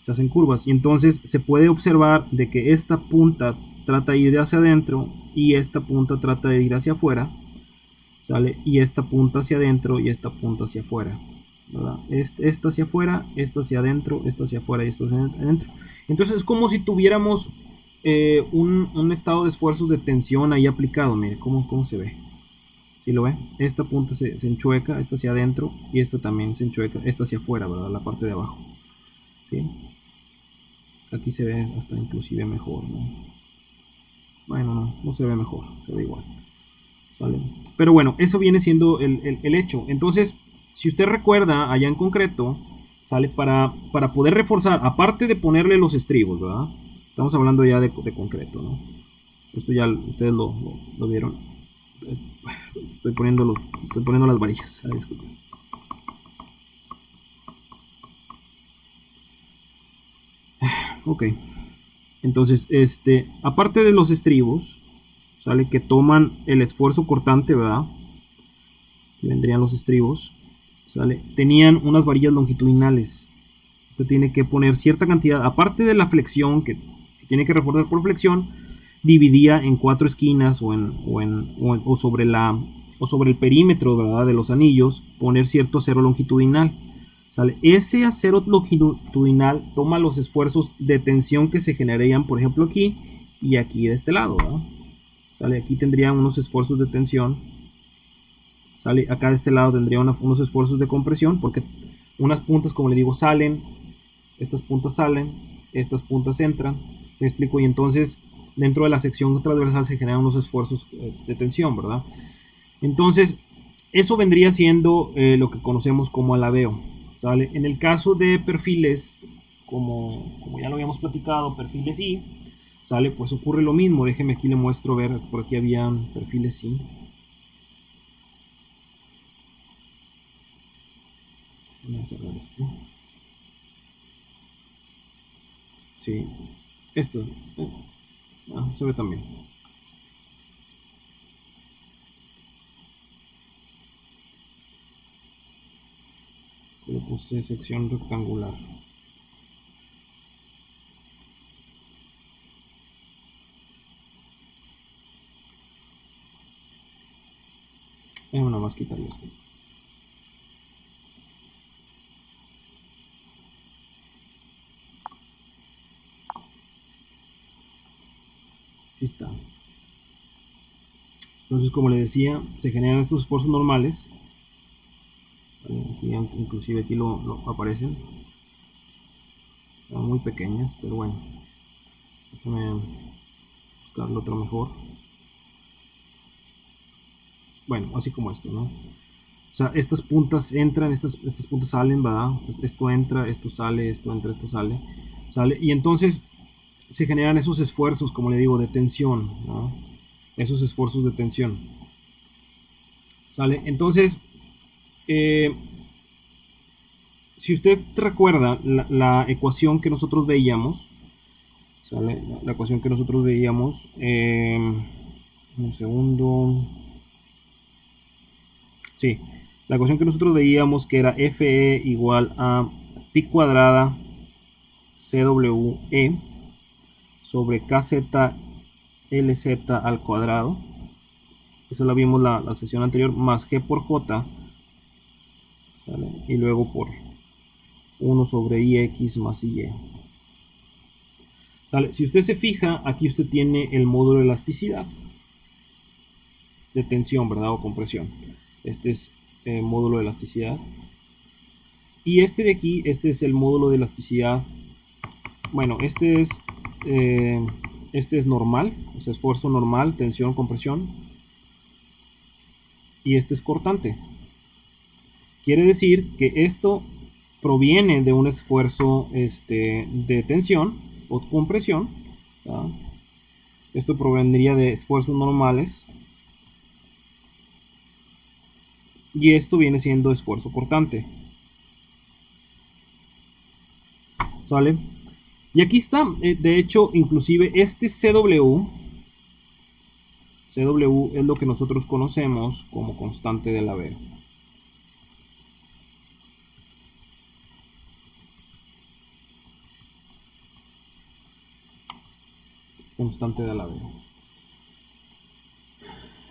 Se hacen curvas, y entonces se puede observar de que esta punta trata de ir de hacia adentro y esta punta trata de ir hacia afuera, ¿sale? Y esta punta hacia adentro y esta punta hacia afuera, ¿verdad? Esta hacia afuera, esta hacia adentro, esta hacia afuera y esta hacia adentro. Entonces es como si tuviéramos un estado de esfuerzos de tensión ahí aplicado. Mire cómo se ve. ¿Sí lo ve? Esta punta se enchueca, esta hacia adentro y esta también se enchueca, esta hacia afuera, ¿verdad? La parte de abajo, ¿sí? Aquí se ve hasta inclusive mejor, ¿no? Bueno, no se ve mejor, se ve igual, ¿sale? Pero bueno, eso viene siendo el hecho. Entonces, si usted recuerda allá en concreto, ¿sale? Para poder reforzar, aparte de ponerle los estribos, ¿verdad? Estamos hablando ya de concreto, ¿no? Esto ya ustedes lo vieron. Estoy poniendo las varillas. Disculpen. Ok. Entonces, aparte de los estribos, ¿sale? Que toman el esfuerzo cortante, ¿verdad? Que vendrían los estribos, ¿sale? Tenían unas varillas longitudinales. usted tiene que poner cierta cantidad, aparte de la flexión que tiene que reforzar por flexión, dividida en 4 esquinas o sobre el perímetro, ¿verdad?, de los anillos, poner cierto acero longitudinal. ¿Sale? Ese acero longitudinal toma los esfuerzos de tensión que se generarían, por ejemplo, aquí y aquí de este lado, ¿verdad? ¿Sale? Aquí tendría unos esfuerzos de tensión. ¿Sale? Acá de este lado tendría unos esfuerzos de compresión, porque unas puntas, como le digo, salen, estas puntas entran, ¿se me explico? Y entonces dentro de la sección transversal se generan unos esfuerzos de tensión, ¿verdad? Entonces eso vendría siendo lo que conocemos como alabeo, ¿sale? En el caso de perfiles, como ya lo habíamos platicado, perfiles I, ¿sale? Pues ocurre lo mismo. Déjeme aquí le muestro, ver, por aquí habían perfiles I. Déjeme cerrar esto. Sí, esto se ve también. Le puse sección rectangular. Nada más quitarle esto. Aquí está. Entonces, como le decía, se generan estos esfuerzos normales. Aquí, inclusive aquí lo aparecen. Son muy pequeñas, pero bueno. Déjame buscarlo otro mejor. Bueno, así como esto, ¿no? O sea, estas puntas entran, estas puntas salen, ¿verdad? Esto entra, esto sale, esto entra, esto sale. Y entonces se generan esos esfuerzos, como le digo, de tensión, ¿no? Esos esfuerzos de tensión. ¿Sale? Entonces, si usted recuerda la ecuación que nosotros veíamos, ¿sale? La ecuación que nosotros veíamos, un segundo. Sí, la ecuación que nosotros veíamos, que era Fe igual a pi cuadrada CWE sobre KZ LZ al cuadrado. Eso la vimos la sesión anterior, más G por J, ¿sale? Y luego por 1 sobre IX más IY. ¿Sale? Si usted se fija, aquí usted tiene el módulo de elasticidad, de tensión, ¿verdad? O compresión. Este es el módulo de elasticidad. Y este de aquí, este es el módulo de elasticidad. Bueno, este es normal, o sea, esfuerzo normal, tensión, compresión. Y este es cortante. Quiere decir que esto proviene de un esfuerzo de tensión o compresión, ¿verdad? Esto provendría de esfuerzos normales. Y esto viene siendo esfuerzo cortante. ¿Sale? Y aquí está, de hecho, inclusive este CW es lo que nosotros conocemos como constante de alabeo. Constante de alabeo.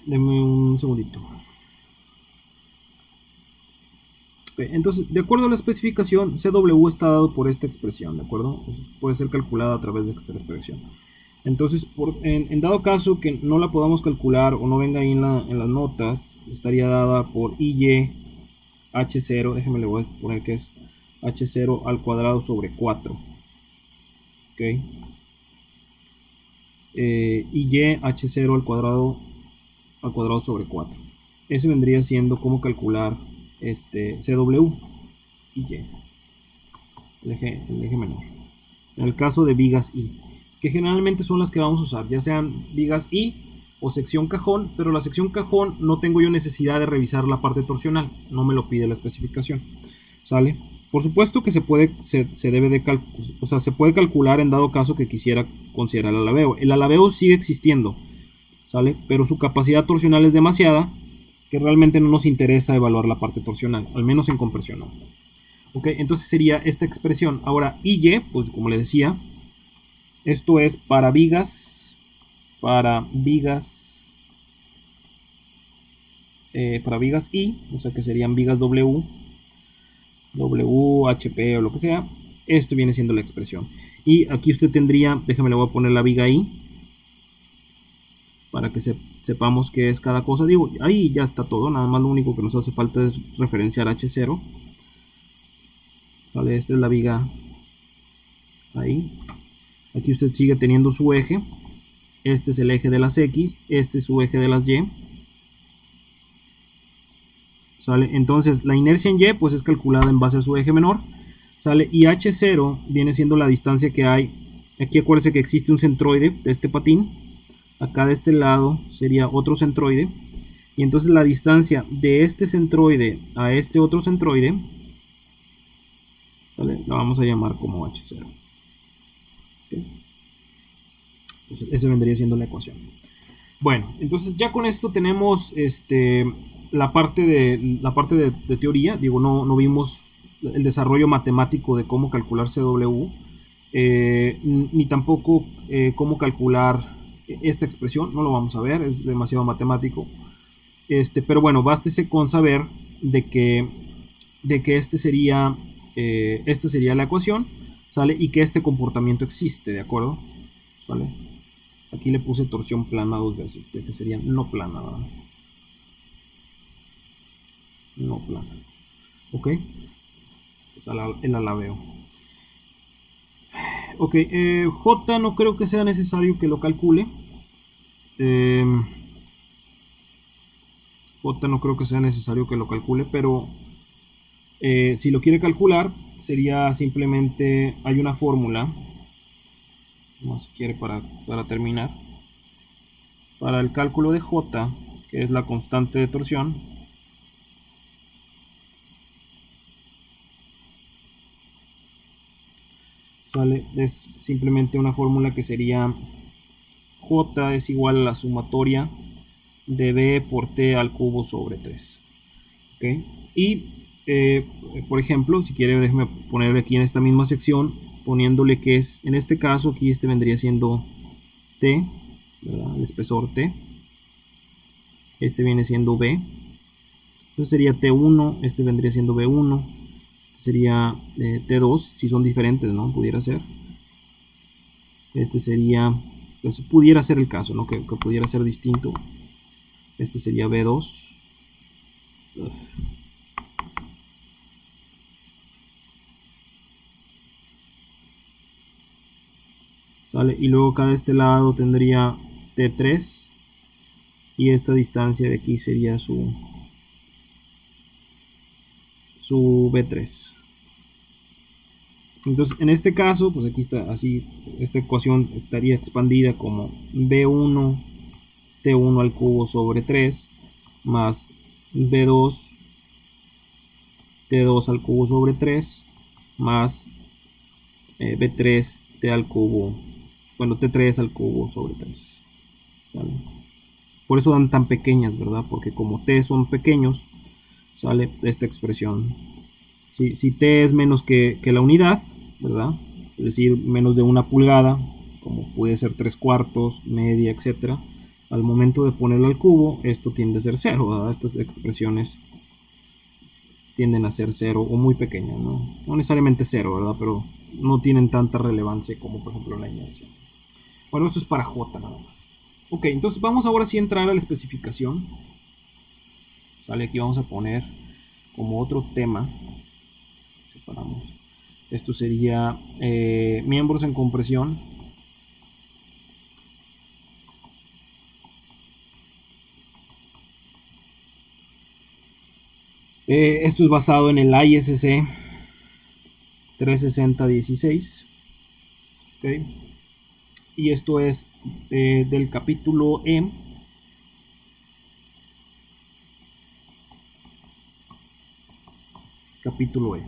Deme un segundito. Entonces, de acuerdo a la especificación, CW está dado por esta expresión, ¿de acuerdo? Eso puede ser calculada a través de esta expresión. Entonces, en dado caso que no la podamos calcular o no venga ahí en las notas, estaría dada por IY H0, déjenme le voy a poner que es H0 al cuadrado sobre 4. ¿Ok? IY H0 al cuadrado sobre 4. Ese vendría siendo como calcular CW y Y, el eje menor. En el caso de vigas I, que generalmente son las que vamos a usar, ya sean vigas I o sección cajón, pero la sección cajón no tengo yo necesidad de revisar la parte torsional, no me lo pide la especificación, ¿sale? Por supuesto que se puede calcular en dado caso que quisiera considerar el alabeo. El alabeo sigue existiendo, ¿sale? Pero su capacidad torsional es demasiada que realmente no nos interesa evaluar la parte torsional, al menos en compresión, ¿no? Ok, entonces sería esta expresión. Ahora, y, pues como le decía, esto es para vigas, I, o sea que serían vigas W, HP o lo que sea. Esto viene siendo la expresión. Y aquí usted tendría, déjame le voy a poner la viga I, para que sepamos qué es cada cosa. Digo, ahí ya está todo, nada más lo único que nos hace falta es referenciar H0. ¿Vale? Esta es la viga ahí. Aquí usted sigue teniendo su eje. Este es el eje de las X, este es su eje de las Y. ¿Sale? Entonces la inercia en Y pues es calculada en base a su eje menor. ¿Sale? Y H0 viene siendo la distancia que hay. Aquí acuérdese que existe un centroide de este patín. Acá de este lado sería otro centroide. Y entonces la distancia de este centroide a este otro centroide, ¿sale? La vamos a llamar como H0. ¿Okay? Entonces esa vendría siendo la ecuación. Bueno, entonces ya con esto tenemos la parte de teoría. Digo, no vimos el desarrollo matemático de cómo calcular CW, ni tampoco cómo calcular esta expresión. No lo vamos a ver, es demasiado matemático. Pero bueno, bástese con saber de que esta sería la ecuación, ¿sale? Y que este comportamiento existe, ¿de acuerdo? ¿Sale? Aquí le puse torsión plana dos veces, que sería no plana, ¿verdad? No plana. ¿Ok? Pues el alabeo. Ok, J no creo que sea necesario que lo calcule. J no creo que sea necesario que lo calcule, pero si lo quiere calcular, sería simplemente, hay una fórmula, no si quiere para terminar, para el cálculo de J, que es la constante de torsión. ¿Sale? Es simplemente una fórmula que sería J es igual a la sumatoria de B por T al cubo sobre 3. ¿Okay? Y, por ejemplo, si quiere, déjeme ponerle aquí en esta misma sección, poniéndole que es, en este caso, aquí vendría siendo T, ¿verdad? El espesor T. Este viene siendo B. Entonces sería T1, este vendría siendo B1. Este sería T2, si son diferentes, ¿no? Pudiera ser. Este sería, pues pudiera ser el caso, ¿no? Que pudiera ser distinto. Este sería B2. ¿Sale? Y luego acá de este lado tendría T3. Y esta distancia de aquí sería su B3. Entonces, en este caso, pues aquí está así, esta ecuación estaría expandida como B1 T1 al cubo sobre 3 más B2 T2 al cubo sobre 3 más B3 T al cubo, bueno, T3 al cubo sobre 3. ¿Vale? Por eso dan tan pequeñas, ¿verdad? Porque como T son pequeños, sale esta expresión. Si T es menos que la unidad, ¿verdad? Es decir, menos de 1 pulgada, como puede ser 3/4, media, etc. Al momento de ponerlo al cubo, esto tiende a ser 0, ¿verdad? Estas expresiones tienden a ser 0 o muy pequeñas, ¿no? No necesariamente 0, ¿verdad? Pero no tienen tanta relevancia como por ejemplo la inercia. Bueno, esto es para J nada más. Ok, entonces vamos ahora sí a entrar a la especificación. Sale, aquí vamos a poner como otro tema. Separamos. Esto sería miembros en compresión. Esto es basado en el ISC 36016. ¿Okay? Y esto es del capítulo E. Capítulo E.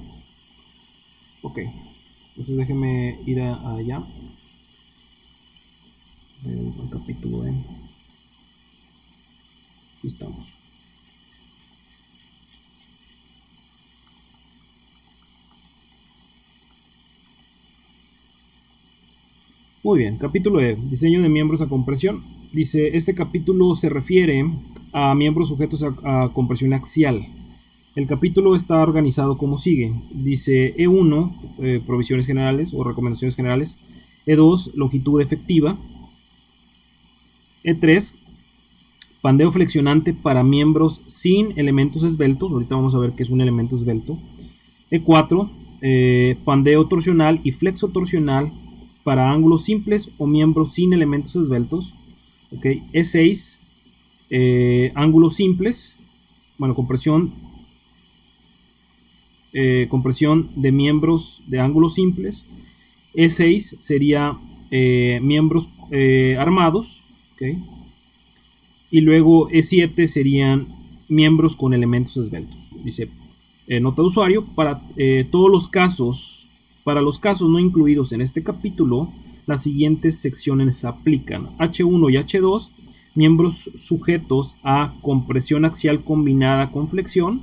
Ok. Entonces déjeme ir allá. El capítulo E. Aquí estamos. Muy bien, capítulo E, diseño de miembros a compresión. Dice, este capítulo se refiere a miembros sujetos a compresión axial. El capítulo está organizado como sigue. Dice E1, provisiones generales o recomendaciones generales. E2, longitud efectiva. E3, pandeo flexionante para miembros sin elementos esbeltos. Ahorita vamos a ver qué es un elemento esbelto. E4, pandeo torsional y flexo torsional para ángulos simples o miembros sin elementos esbeltos. Okay. E6, ángulos simples. Bueno, compresión de miembros de ángulos simples. E6 sería miembros armados. Okay. Y luego E7 serían miembros con elementos esbeltos. Dice, nota de usuario, para todos los casos, para los casos no incluidos en este capítulo, las siguientes secciones se aplican. H1 y H2, miembros sujetos a compresión axial combinada con flexión.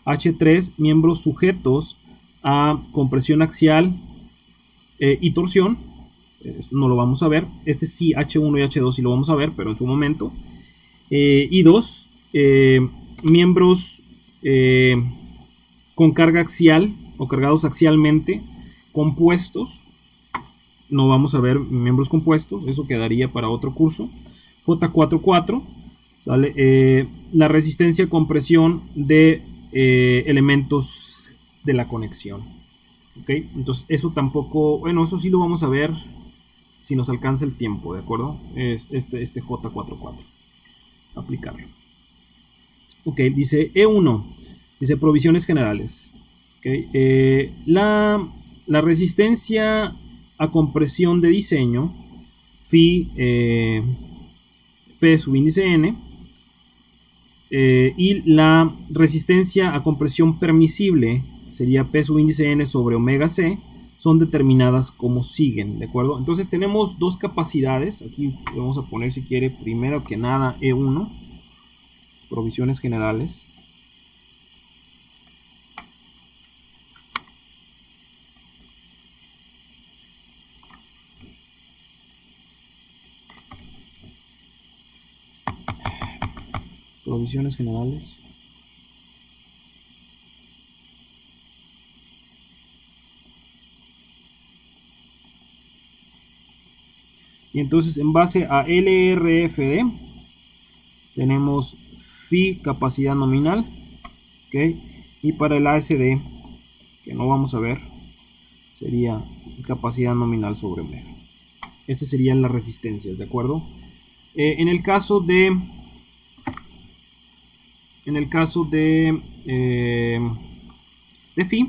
H3, miembros sujetos a compresión axial y torsión. No lo vamos a ver. Este sí, H1 y H2 sí lo vamos a ver, pero en su momento. Y dos, miembros con carga axial o cargados axialmente compuestos. No vamos a ver miembros compuestos, eso quedaría para otro curso. J44, ¿sale? La resistencia a compresión de elementos de la conexión. ¿Okay? Entonces eso tampoco, bueno, eso sí lo vamos a ver si nos alcanza el tiempo, ¿de acuerdo? Es este J44. Aplicarlo. Ok, dice E1, dice provisiones generales. Okay, la resistencia a compresión de diseño, phi P subíndice N, y la resistencia a compresión permisible sería P subíndice N sobre omega C, son determinadas como siguen, ¿de acuerdo? Entonces tenemos dos capacidades, aquí vamos a poner si quiere primero que nada E1, provisiones generales. Provisiones generales. Y entonces en base a LRFD tenemos phi capacidad nominal, ¿okay? Y para el ASD, que no vamos a ver, sería capacidad nominal sobre omega. Estas serían las resistencias, ¿de acuerdo? En el caso de phi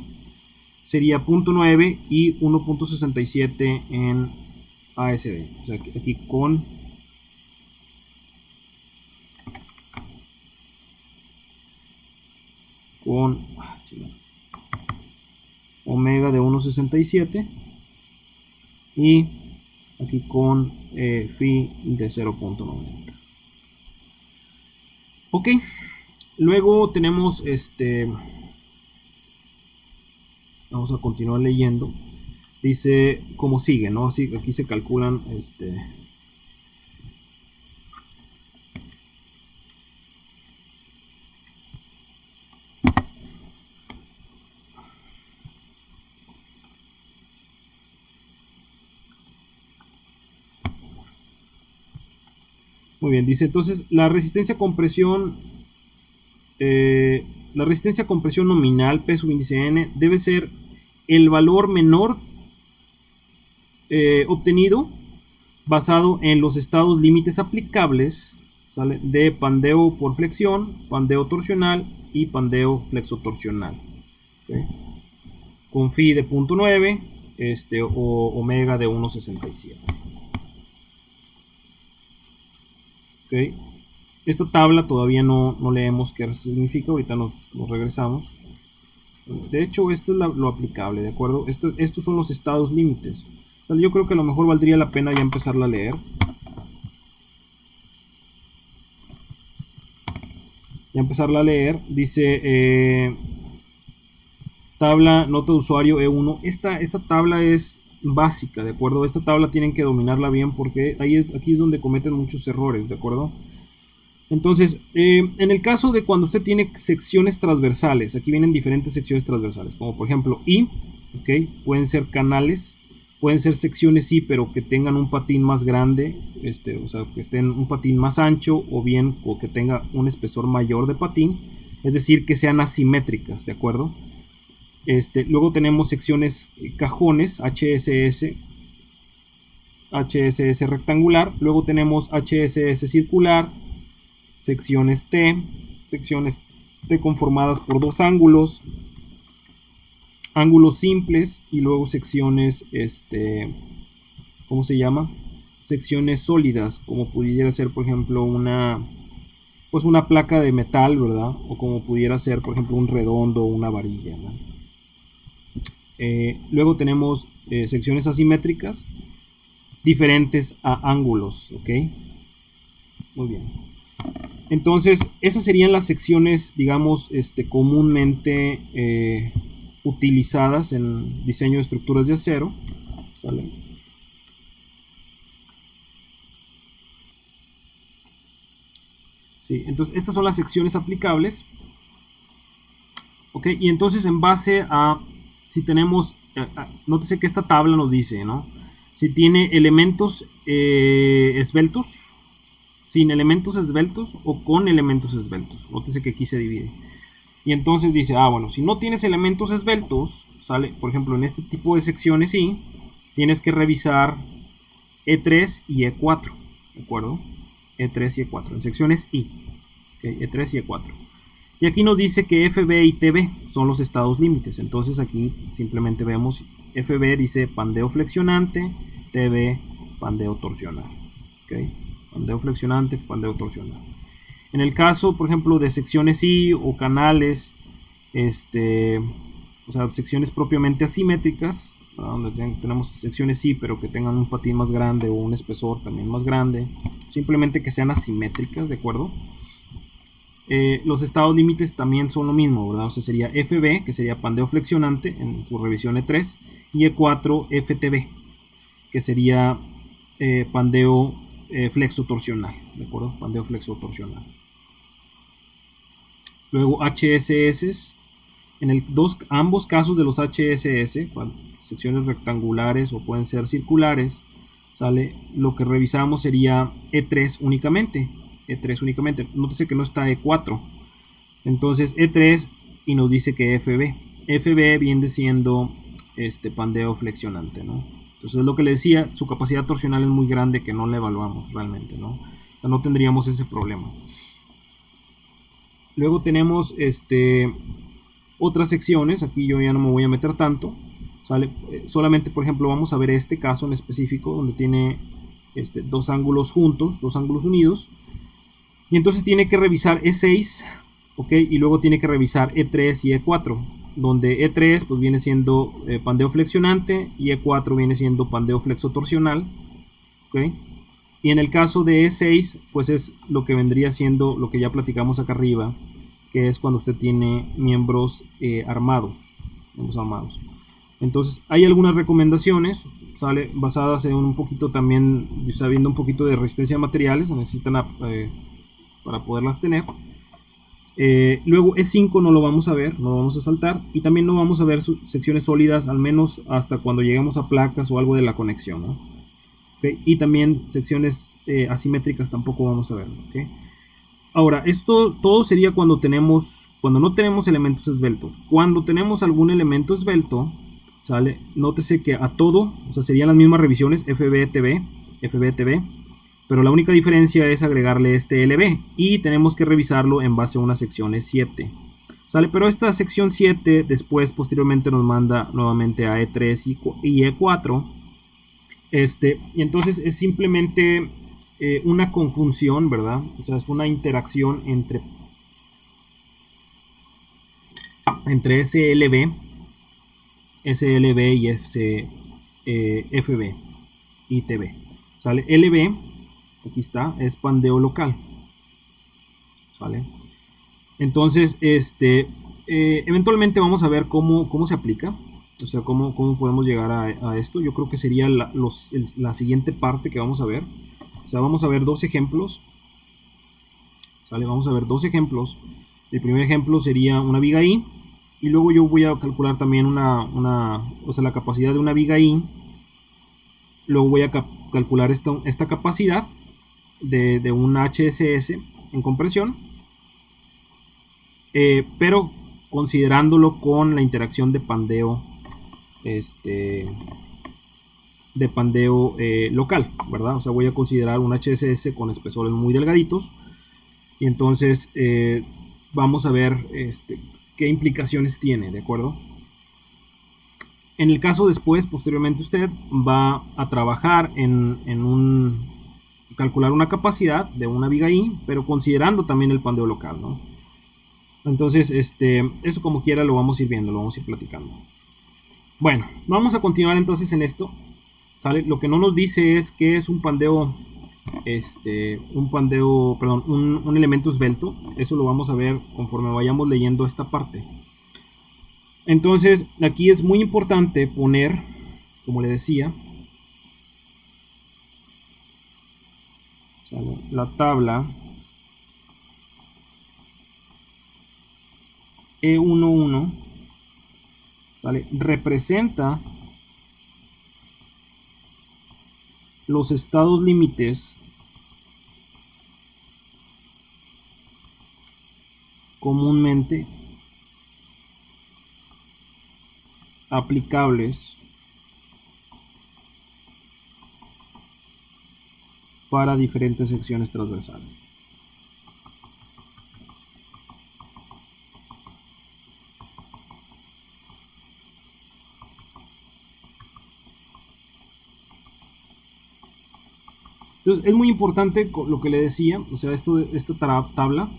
sería 0.9 y 1.67 en ASD. O sea, aquí con omega de 1.67 y aquí con phi de 0.90. Ok, luego tenemos vamos a continuar leyendo. Dice como sigue, ¿no? Así, aquí se calculan muy bien, dice entonces la resistencia a compresión nominal P subíndice N debe ser el valor menor obtenido basado en los estados límites aplicables, ¿sale? De pandeo por flexión, pandeo torsional y pandeo flexotorsional. ¿Okay? Con phi de 0.9 o omega de 1.67. ¿Okay? Esta tabla todavía no leemos qué significa, ahorita nos regresamos. De hecho, esto es lo aplicable, ¿de acuerdo? Estos son los estados límites. O sea, yo creo que a lo mejor valdría la pena ya empezarla a leer. Dice tabla, nota de usuario E1. Esta tabla es básica, ¿de acuerdo? Esta tabla tienen que dominarla bien porque aquí es donde cometen muchos errores, ¿de acuerdo? Entonces, en el caso de cuando usted tiene secciones transversales, aquí vienen diferentes secciones transversales, como por ejemplo I, ¿ok? Pueden ser canales, pueden ser secciones I, pero que tengan un patín más grande, o sea, que estén un patín más ancho, o bien o que tenga un espesor mayor de patín, es decir, que sean asimétricas, ¿de acuerdo? Luego tenemos secciones cajones, HSS rectangular, luego tenemos HSS circular, secciones T conformadas por dos ángulos simples, y luego secciones, ¿cómo se llama? Secciones sólidas, como pudiera ser, por ejemplo, pues una placa de metal, ¿verdad? O como pudiera ser, por ejemplo, un redondo o una varilla, ¿no? Luego tenemos secciones asimétricas diferentes a ángulos, ¿ok? Muy bien. Entonces, esas serían las secciones, digamos, comúnmente utilizadas en diseño de estructuras de acero. ¿Sale? Sí, entonces estas son las secciones aplicables. Ok, y entonces en base a, si tenemos, nótese que esta tabla nos dice, ¿no? Si tiene elementos esbeltos, sin elementos esbeltos o con elementos esbeltos. Nótese que aquí se divide. Y entonces dice, bueno, si no tienes elementos esbeltos, ¿sale? Por ejemplo, en este tipo de secciones sí, tienes que revisar E3 y E4, ¿de acuerdo? E3 y E4, en secciones I, ¿okay? E3 y E4. Y aquí nos dice que FB y TB son los estados límites. Entonces aquí simplemente vemos FB dice pandeo flexionante, TB pandeo torsional. ¿Okay? Pandeo flexionante, pandeo torsional. En el caso, por ejemplo, de secciones I o canales, o sea, secciones propiamente asimétricas, donde tenemos secciones I, pero que tengan un patín más grande o un espesor también más grande, simplemente que sean asimétricas, ¿de acuerdo? Los estados límites también son lo mismo, ¿verdad? O sea, sería FB, que sería pandeo flexionante en su revisión E3, y E4 FTB, que sería pandeo flexo torsional, ¿de acuerdo? Pandeo flexo torsional. Luego HSS, en ambos casos de los HSS, secciones rectangulares o pueden ser circulares, ¿sale? Lo que revisamos sería E3 únicamente. E3 únicamente. Nótese que no está E4. Entonces E3 y nos dice que FB. FB viene siendo pandeo flexionante, ¿no? Entonces es lo que le decía, su capacidad torsional es muy grande que no la evaluamos realmente, ¿no? O sea, no tendríamos ese problema. Luego tenemos otras secciones, aquí yo ya no me voy a meter tanto, ¿sale? Solamente, por ejemplo, vamos a ver este caso en específico, donde tiene dos ángulos juntos, dos ángulos unidos, y entonces tiene que revisar E6, ¿ok? Y luego tiene que revisar E3 y E4, donde E3 pues viene siendo pandeo flexionante y E4 viene siendo pandeo flexo torsional, ¿ok? Y en el caso de E6, pues es lo que vendría siendo lo que ya platicamos acá arriba, que es cuando usted tiene miembros armados. Entonces, hay algunas recomendaciones, ¿sale? Basadas en un poquito también, sabiendo un poquito de resistencia de materiales, necesitan para poderlas tener. Luego E5 no lo vamos a ver, no lo vamos a saltar, y también no vamos a ver secciones sólidas, al menos hasta cuando lleguemos a placas o algo de la conexión, ¿no? Okay. Y también secciones asimétricas tampoco vamos a ver, ¿okay? Ahora, esto todo sería cuando no tenemos elementos esbeltos. Cuando tenemos algún elemento esbelto, ¿sale? Nótese que a todo, o sea, serían las mismas revisiones FB, TB, pero la única diferencia es agregarle este LB y tenemos que revisarlo en base a una sección E7, ¿sale? Pero esta sección 7 después, posteriormente, nos manda nuevamente a E3 y E4. Y entonces es simplemente una conjunción, ¿verdad? O sea, es una interacción entre SLB y FB y TB. ¿Sale? LB, aquí está, es pandeo local. ¿Sale? Entonces, eventualmente vamos a ver cómo se aplica. O sea, ¿cómo podemos llegar a esto? Yo creo que sería la siguiente parte que vamos a ver. O sea, vamos a ver dos ejemplos. ¿Sale? Vamos a ver dos ejemplos. El primer ejemplo sería una viga I. Y luego yo voy a calcular también o sea, la capacidad de una viga I. Luego voy a calcular esta capacidad de un HSS en compresión. Pero considerándolo con la interacción de pandeo local, ¿verdad? O sea, voy a considerar un HSS con espesores muy delgaditos y entonces vamos a ver qué implicaciones tiene, ¿de acuerdo? En el caso después, posteriormente usted va a trabajar calcular una capacidad de una viga I, pero considerando también el pandeo local, ¿no? Entonces, eso como quiera lo vamos a ir viendo, lo vamos a ir platicando. Bueno, vamos a continuar entonces en esto. ¿Sale? Lo que no nos dice es que es un pandeo, un elemento esbelto. Eso lo vamos a ver conforme vayamos leyendo esta parte. Entonces, aquí es muy importante poner, como le decía, ¿sale? La tabla E11, ¿sale? Representa los estados límites comúnmente aplicables para diferentes secciones transversales. Entonces es muy importante lo que le decía, o sea, esta tabla,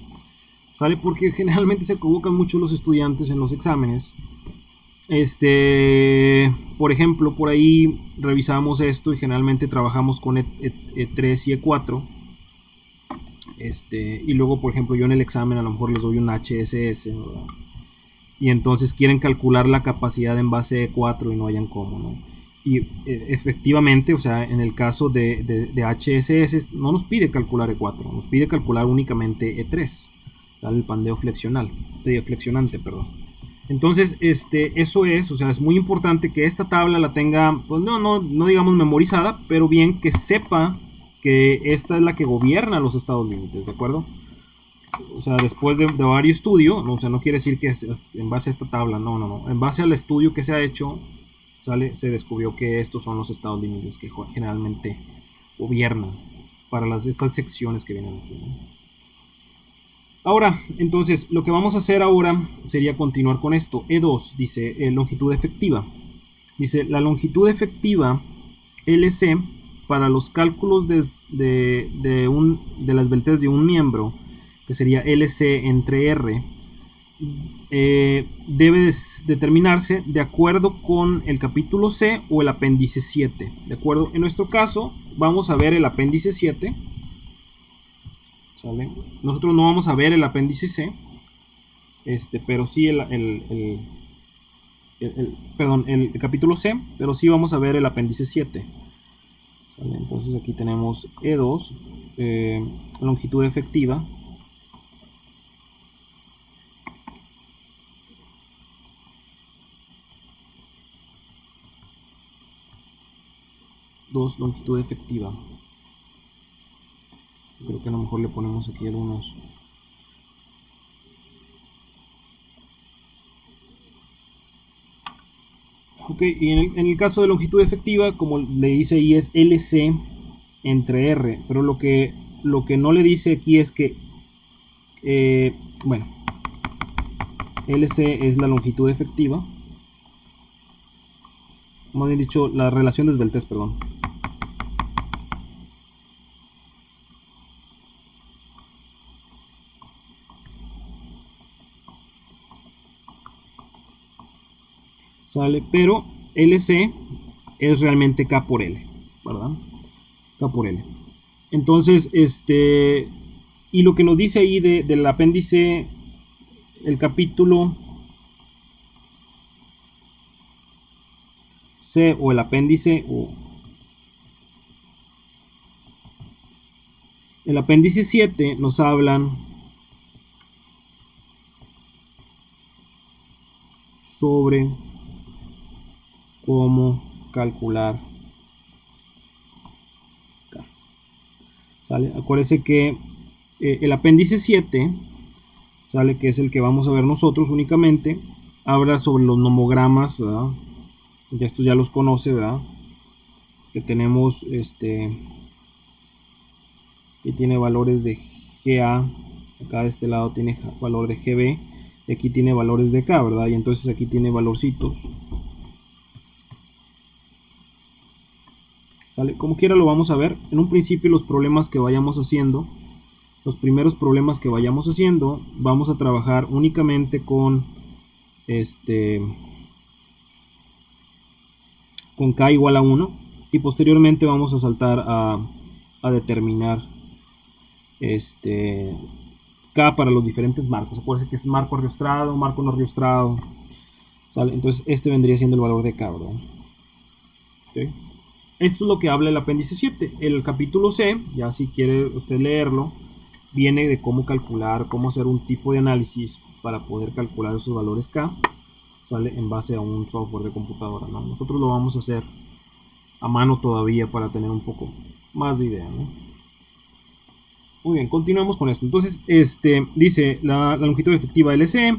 ¿sale? Porque generalmente se equivocan mucho los estudiantes en los exámenes. Por ejemplo, por ahí revisamos esto y generalmente trabajamos con E3 y E4. Y luego, por ejemplo, yo en el examen a lo mejor les doy un HSS, ¿verdad? Y entonces quieren calcular la capacidad en base E4 y no hayan cómo, ¿no? Y efectivamente, o sea, en el caso de HSS no nos pide calcular E4, nos pide calcular únicamente E3, ¿vale? El pandeo flexionante, perdón. Entonces, eso es, o sea, es muy importante que esta tabla la tenga, pues no digamos memorizada, pero bien que sepa que esta es la que gobierna los estados límites, ¿de acuerdo? O sea, después de varios estudios, o sea, no quiere decir que es en base a esta tabla, no. En base al estudio que se ha hecho, se descubrió que estos son los estados límites que generalmente gobiernan para estas secciones que vienen aquí, ¿no? Ahora, entonces, lo que vamos a hacer ahora sería continuar con esto. E2 dice longitud efectiva. Dice la longitud efectiva LC para los cálculos de la esbeltez de un miembro, que sería LC entre R, debe determinarse de acuerdo con el capítulo C o el apéndice 7. ¿De acuerdo? En nuestro caso, vamos a ver el apéndice 7. ¿Sale? Nosotros no vamos a ver el apéndice C, pero sí el capítulo C, pero sí vamos a ver el apéndice 7. ¿Sale? Entonces aquí tenemos E2, longitud efectiva. Longitud efectiva. Creo que a lo mejor le ponemos aquí algunos. Ok, y en el caso de longitud efectiva, como le dice ahí, es LC entre R, pero lo que no le dice aquí es que, bueno, LC es la longitud efectiva, más bien dicho, la relación de esbeltez, perdón. ¿Sale? Pero LC es realmente K por L, ¿verdad? K por L. Entonces, y lo que nos dice ahí del apéndice, el capítulo C o el apéndice el apéndice 7 nos hablan sobre cómo calcular K. ¿Sale? Acuérdense que el apéndice 7, ¿sale? Que es el que vamos a ver nosotros únicamente, habla sobre los nomogramas, ¿verdad? Ya estos ya los conoce, ¿verdad? Que tenemos y tiene valores de GA, acá de este lado tiene valor de GB, y aquí tiene valores de K, ¿verdad? Y entonces aquí tiene valorcitos. ¿Sale? Como quiera lo vamos a ver. En un principio los problemas que vayamos haciendo, los primeros problemas que vayamos haciendo, vamos a trabajar únicamente con con K igual a 1 y posteriormente vamos a saltar a determinar K para los diferentes marcos. Acuérdense que es marco arriostrado, marco no arriostrado, ¿sale? Entonces este vendría siendo el valor de K, ¿verdad? Okay. Esto es lo que habla el apéndice 7. El capítulo C, ya si quiere usted leerlo, viene de cómo calcular, cómo hacer un tipo de análisis para poder calcular esos valores K, ¿sale? En base a un software de computadora, ¿no? Nosotros lo vamos a hacer a mano todavía para tener un poco más de idea, ¿no? Muy bien, continuamos con esto. Entonces, dice la longitud efectiva LC.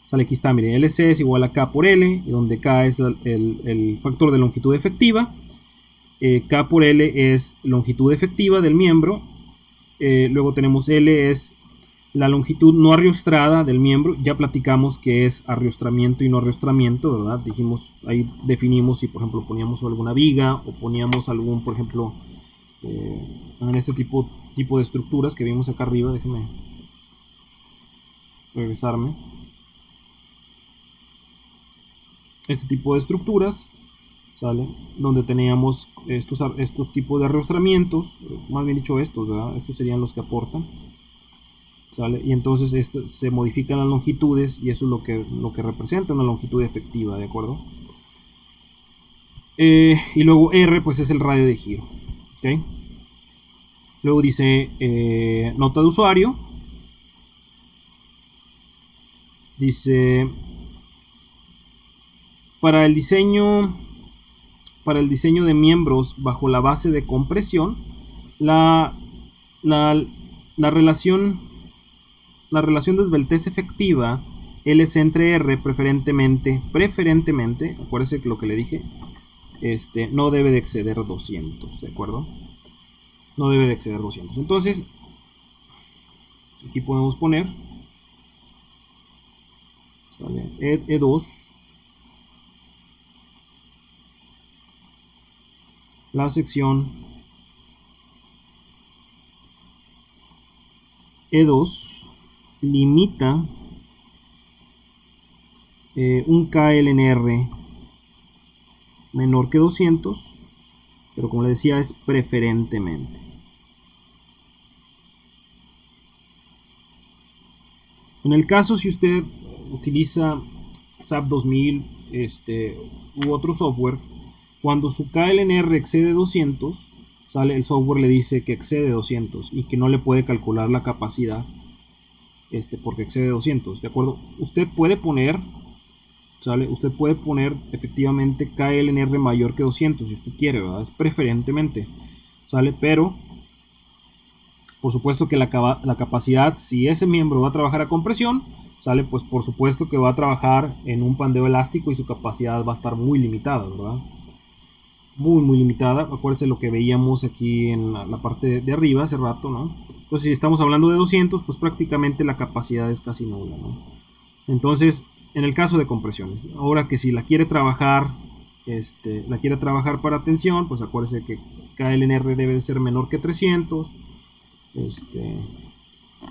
Sale, aquí está, miren, LC es igual a K por L, y donde K es el factor de longitud efectiva. K por L es longitud efectiva del miembro. Luego tenemos L es la longitud no arriostrada del miembro. Ya platicamos que es arriostramiento y no arriostramiento, ¿verdad? Dijimos, ahí definimos si por ejemplo poníamos alguna viga o poníamos algún, por ejemplo, en este tipo de estructuras que vimos acá arriba. Déjenme regresarme. Este tipo de estructuras, ¿sale? Donde teníamos estos tipos de arrostramientos, más bien dicho estos, ¿verdad? Estos serían los que aportan, ¿sale? Y entonces se modifican las longitudes y eso es lo que representa una longitud efectiva, ¿de acuerdo? Y luego R pues es el radio de giro, ¿ok? Luego dice nota de usuario, dice para el diseño de miembros bajo la base de compresión, la relación de esbeltez efectiva LC entre R preferentemente, acuérdense que lo que le dije, no debe de exceder 200, ¿de acuerdo? No debe de exceder 200. Entonces, aquí podemos poner, ¿sale? E2, la sección E2 limita un KLNR menor que 200, pero como le decía es preferentemente. En el caso si usted utiliza SAP 2000 u otro software, cuando su KLNR excede 200, ¿sale? El software le dice que excede 200 y que no le puede calcular la capacidad porque excede 200, ¿de acuerdo? Usted puede poner, ¿sale? Usted puede poner efectivamente KLNR mayor que 200 si usted quiere, ¿verdad? Es preferentemente, ¿sale? Pero por supuesto que la capacidad, si ese miembro va a trabajar a compresión, ¿sale? Pues por supuesto que va a trabajar en un pandeo elástico y su capacidad va a estar muy limitada, ¿verdad? Muy limitada. Acuérdense lo que veíamos aquí en la parte de arriba hace rato, ¿no? Entonces si estamos hablando de 200, pues prácticamente la capacidad es casi nula, ¿no? Entonces, en el caso de compresiones, ahora que si la quiere trabajar para tensión, pues acuérdese que KLNR debe de ser menor que 300.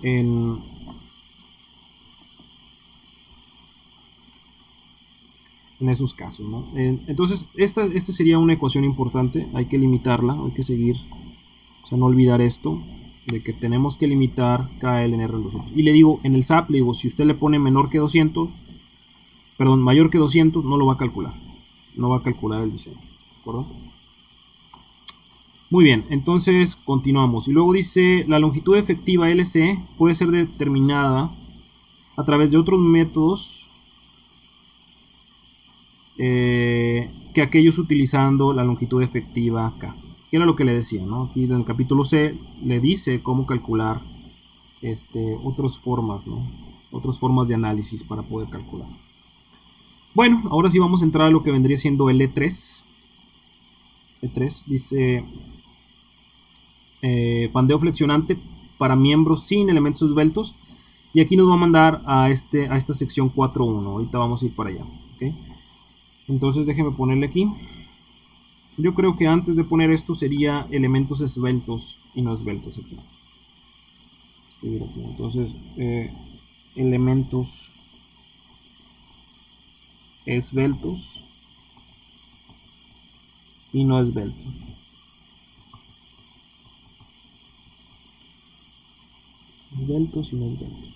En esos casos, ¿no? Entonces esta sería una ecuación importante, hay que limitarla, hay que seguir, o sea, no olvidar esto de que tenemos que limitar KLNR en 200. Y le digo, en el SAP, le digo, si usted le pone mayor que 200, no lo va a calcular, no va a calcular el diseño, ¿de acuerdo? Muy bien, entonces continuamos. Y luego dice, la longitud efectiva LC puede ser determinada a través de otros métodos que aquellos utilizando la longitud efectiva K. Que era lo que le decía, ¿no? Aquí en el capítulo C le dice cómo calcular otras formas, ¿no? Otras formas de análisis para poder calcular. Bueno, ahora sí vamos a entrar a lo que vendría siendo el E3. E3 dice pandeo flexionante para miembros sin elementos esbeltos. Y aquí nos va a mandar a esta sección 4.1. Ahorita vamos a ir para allá. ¿Okay? Entonces déjeme ponerle aquí. Yo creo que antes de poner esto sería elementos esbeltos y no esbeltos aquí. Escribir aquí. Entonces, elementos esbeltos y no esbeltos. Esbeltos y no esbeltos.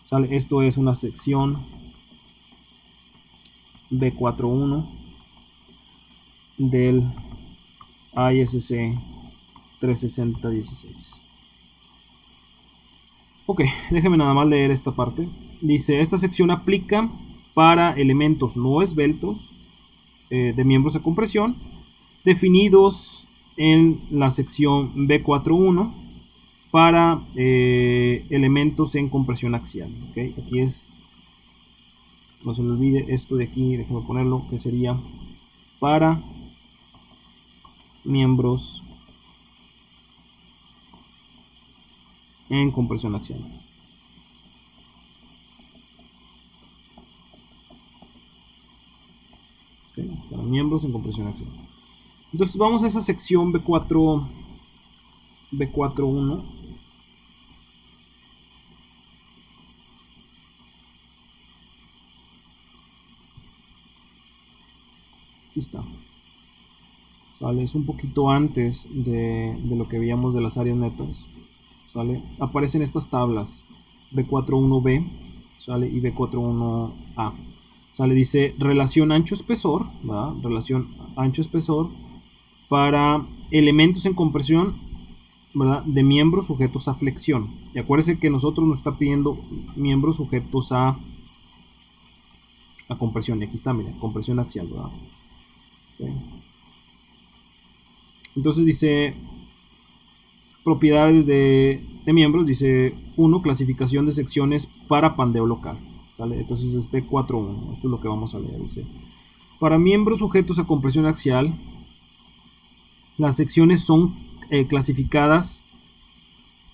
¿Sale? Esto es una sección B41 del ISC 36016. Ok, déjeme nada más leer esta parte. Dice, esta sección aplica para elementos no esbeltos de miembros a compresión definidos en la sección B41 para elementos en compresión axial. ¿Okay? Aquí es, no se me olvide esto de aquí, déjeme ponerlo, que sería para miembros en compresión axial. Okay, para miembros en compresión axial. Entonces vamos a esa sección B41. Aquí está. ¿Sale? Es un poquito antes de lo que veíamos de las áreas netas. ¿Sale? Aparecen estas tablas B41B, ¿sale? Y B41A. ¿Sale? Dice relación ancho-espesor, ¿verdad? Relación ancho-espesor para elementos en compresión, ¿verdad? De miembros sujetos a flexión. Y acuérdense que nosotros nos está pidiendo miembros sujetos a compresión. Y aquí está, mira, compresión axial, ¿verdad? Okay. Entonces dice propiedades de miembros, dice 1, clasificación de secciones para pandeo local. ¿Sale? Entonces es B41, esto es lo que vamos a leer. Dice, para miembros sujetos a compresión axial, las secciones son clasificadas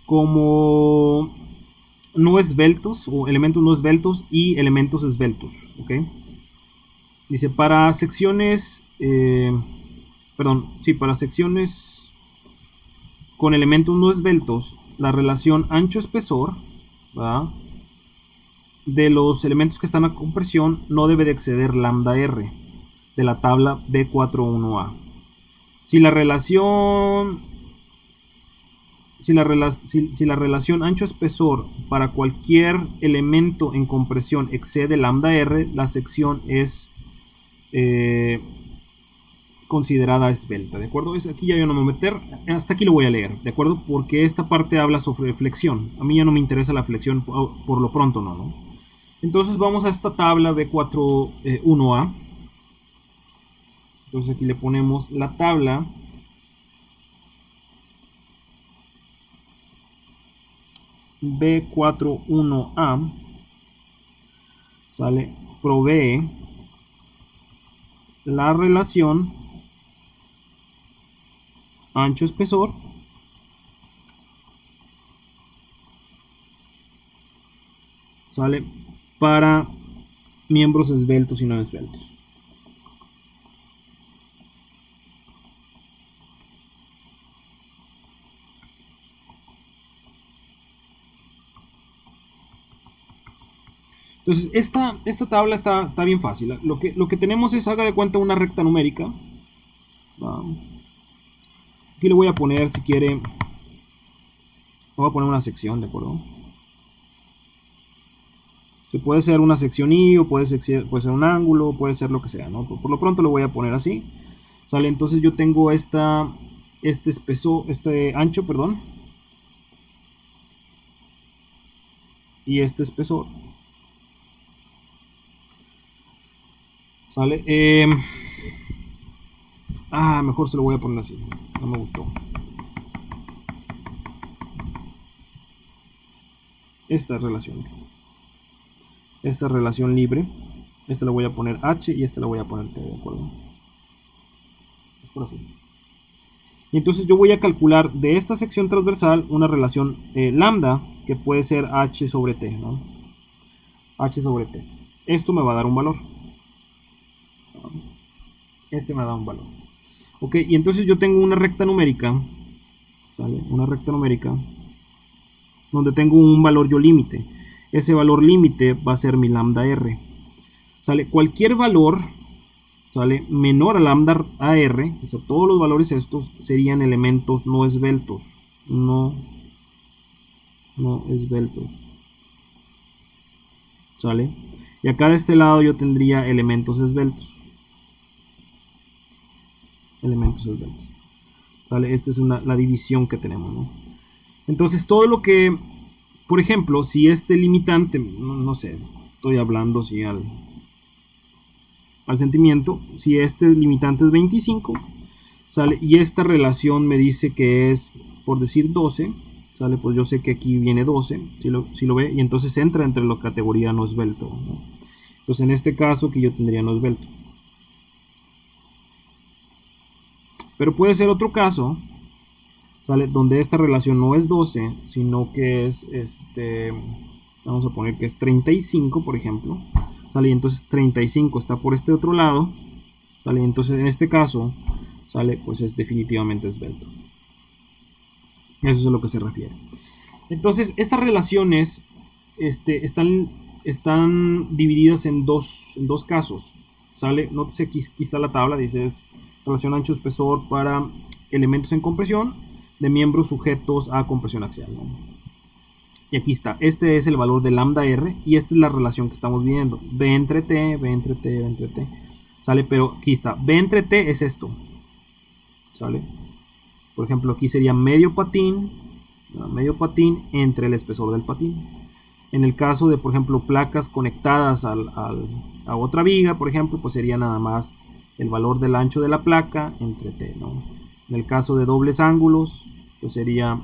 como no esbeltos o elementos no esbeltos y elementos esbeltos. ¿Okay? Dice, para secciones, para secciones con elementos no esbeltos, la relación ancho-espesor, ¿verdad?, de los elementos que están a compresión no debe de exceder lambda R de la tabla B41A. Si la relación ancho-espesor para cualquier elemento en compresión excede lambda R, la sección es considerada esbelta, ¿de acuerdo? Aquí ya yo no me voy a meter, hasta aquí lo voy a leer, ¿de acuerdo? Porque esta parte habla sobre flexión. A mí ya no me interesa la flexión, por lo pronto no. Entonces vamos a esta tabla B41A. Entonces aquí le ponemos la tabla B41A, ¿sale? Provee la relación ancho-espesor ¿sale? Para miembros esbeltos y no esbeltos. Entonces, esta tabla está bien fácil. Lo que tenemos es, haga de cuenta, una recta numérica. Aquí le voy a poner, si quiere, voy a poner una sección, ¿de acuerdo? Que puede ser una sección I o puede ser un ángulo, puede ser lo que sea, ¿no? Por lo pronto lo voy a poner así. ¿Sale? Entonces yo tengo este ancho, perdón. Y este espesor. ¿Sale? Mejor se lo voy a poner así. No me gustó. Esta relación libre. Esta la voy a poner H y esta la voy a poner T, ¿de acuerdo? Por así. Y entonces yo voy a calcular de esta sección transversal una relación lambda que puede ser H sobre T, ¿no? H sobre T. Esto me va a dar un valor. Este me da un valor. Ok, y entonces yo tengo una recta numérica, ¿sale? Una recta numérica donde tengo un valor yo límite. Ese valor límite va a ser mi lambda R. ¿Sale? Cualquier valor, ¿sale?, menor a lambda AR, o sea, todos los valores estos serían elementos no esbeltos. No esbeltos. ¿Sale? Y acá de este lado yo tendría elementos esbeltos. ¿Sale? Esta es la división que tenemos, ¿no? Entonces todo lo que, por ejemplo, si este limitante, no sé, estoy hablando así al sentimiento, si este limitante es 25, ¿sale? Y esta relación me dice que es, por decir 12, ¿sale? Pues yo sé que aquí viene 12, si lo ve, y entonces entra entre la categoría no esbelto, ¿no? Entonces en este caso que yo tendría no esbelto. Pero puede ser otro caso, ¿sale?, donde esta relación no es 12, sino que es, vamos a poner que es 35, por ejemplo, ¿sale? Y entonces 35 está por este otro lado, ¿sale? Entonces en este caso, ¿sale?, pues es definitivamente esbelto. Eso es a lo que se refiere. Entonces estas relaciones están divididas en dos casos, ¿sale? Nótese aquí está la tabla, dice es relación ancho-espesor para elementos en compresión de miembros sujetos a compresión axial, ¿no? Y aquí está, este es el valor de lambda R y esta es la relación que estamos viendo, B entre T, B entre T, B entre T, ¿sale? Pero aquí está, B entre T es esto, ¿sale? Por ejemplo, aquí sería medio patín entre el espesor del patín. En el caso de, por ejemplo, placas conectadas a otra viga, por ejemplo, pues sería nada más el valor del ancho de la placa entre T, ¿no? En el caso de dobles ángulos, pues sería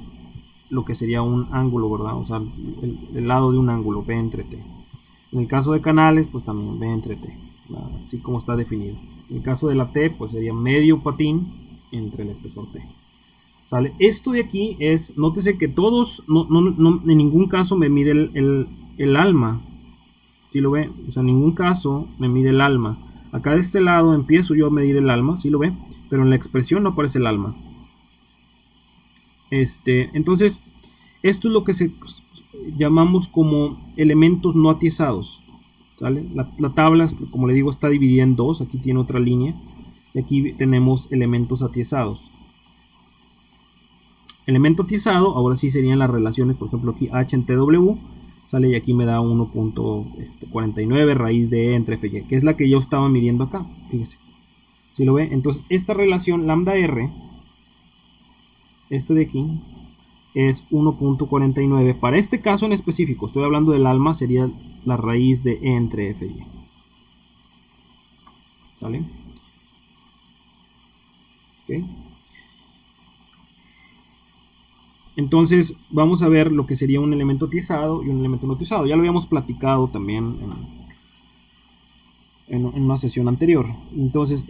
lo que sería un ángulo, ¿verdad? O sea, el lado de un ángulo, B entre T. En el caso de canales, pues también B entre T, así como está definido. En el caso de la T, pues sería medio patín entre el espesor T. ¿Sale? Esto de aquí es, nótese que todos, no, en ningún caso me mide el alma. ¿Sí lo ve? O sea, en ningún caso me mide el alma. Acá de este lado empiezo yo a medir el alma, ¿sí lo ve? Pero en la expresión no aparece el alma. Entonces, esto es lo que llamamos como elementos no atiezados, ¿sale? La tabla, como le digo, está dividida en dos. Aquí tiene otra línea. Y aquí tenemos elementos atiezados. Elemento atiezado, ahora sí serían las relaciones, por ejemplo, aquí H en TW, ¿sale? Y aquí me da 1.49 raíz de E entre FY, que es la que yo estaba midiendo acá, fíjese. ¿Sí lo ve? Entonces, esta relación lambda R, de aquí, es 1.49. Para este caso en específico, estoy hablando del alma, sería la raíz de E entre FY. ¿Sale? Ok. Entonces vamos a ver lo que sería un elemento atiezado y un elemento no atiezado. Ya lo habíamos platicado también en una sesión anterior. Entonces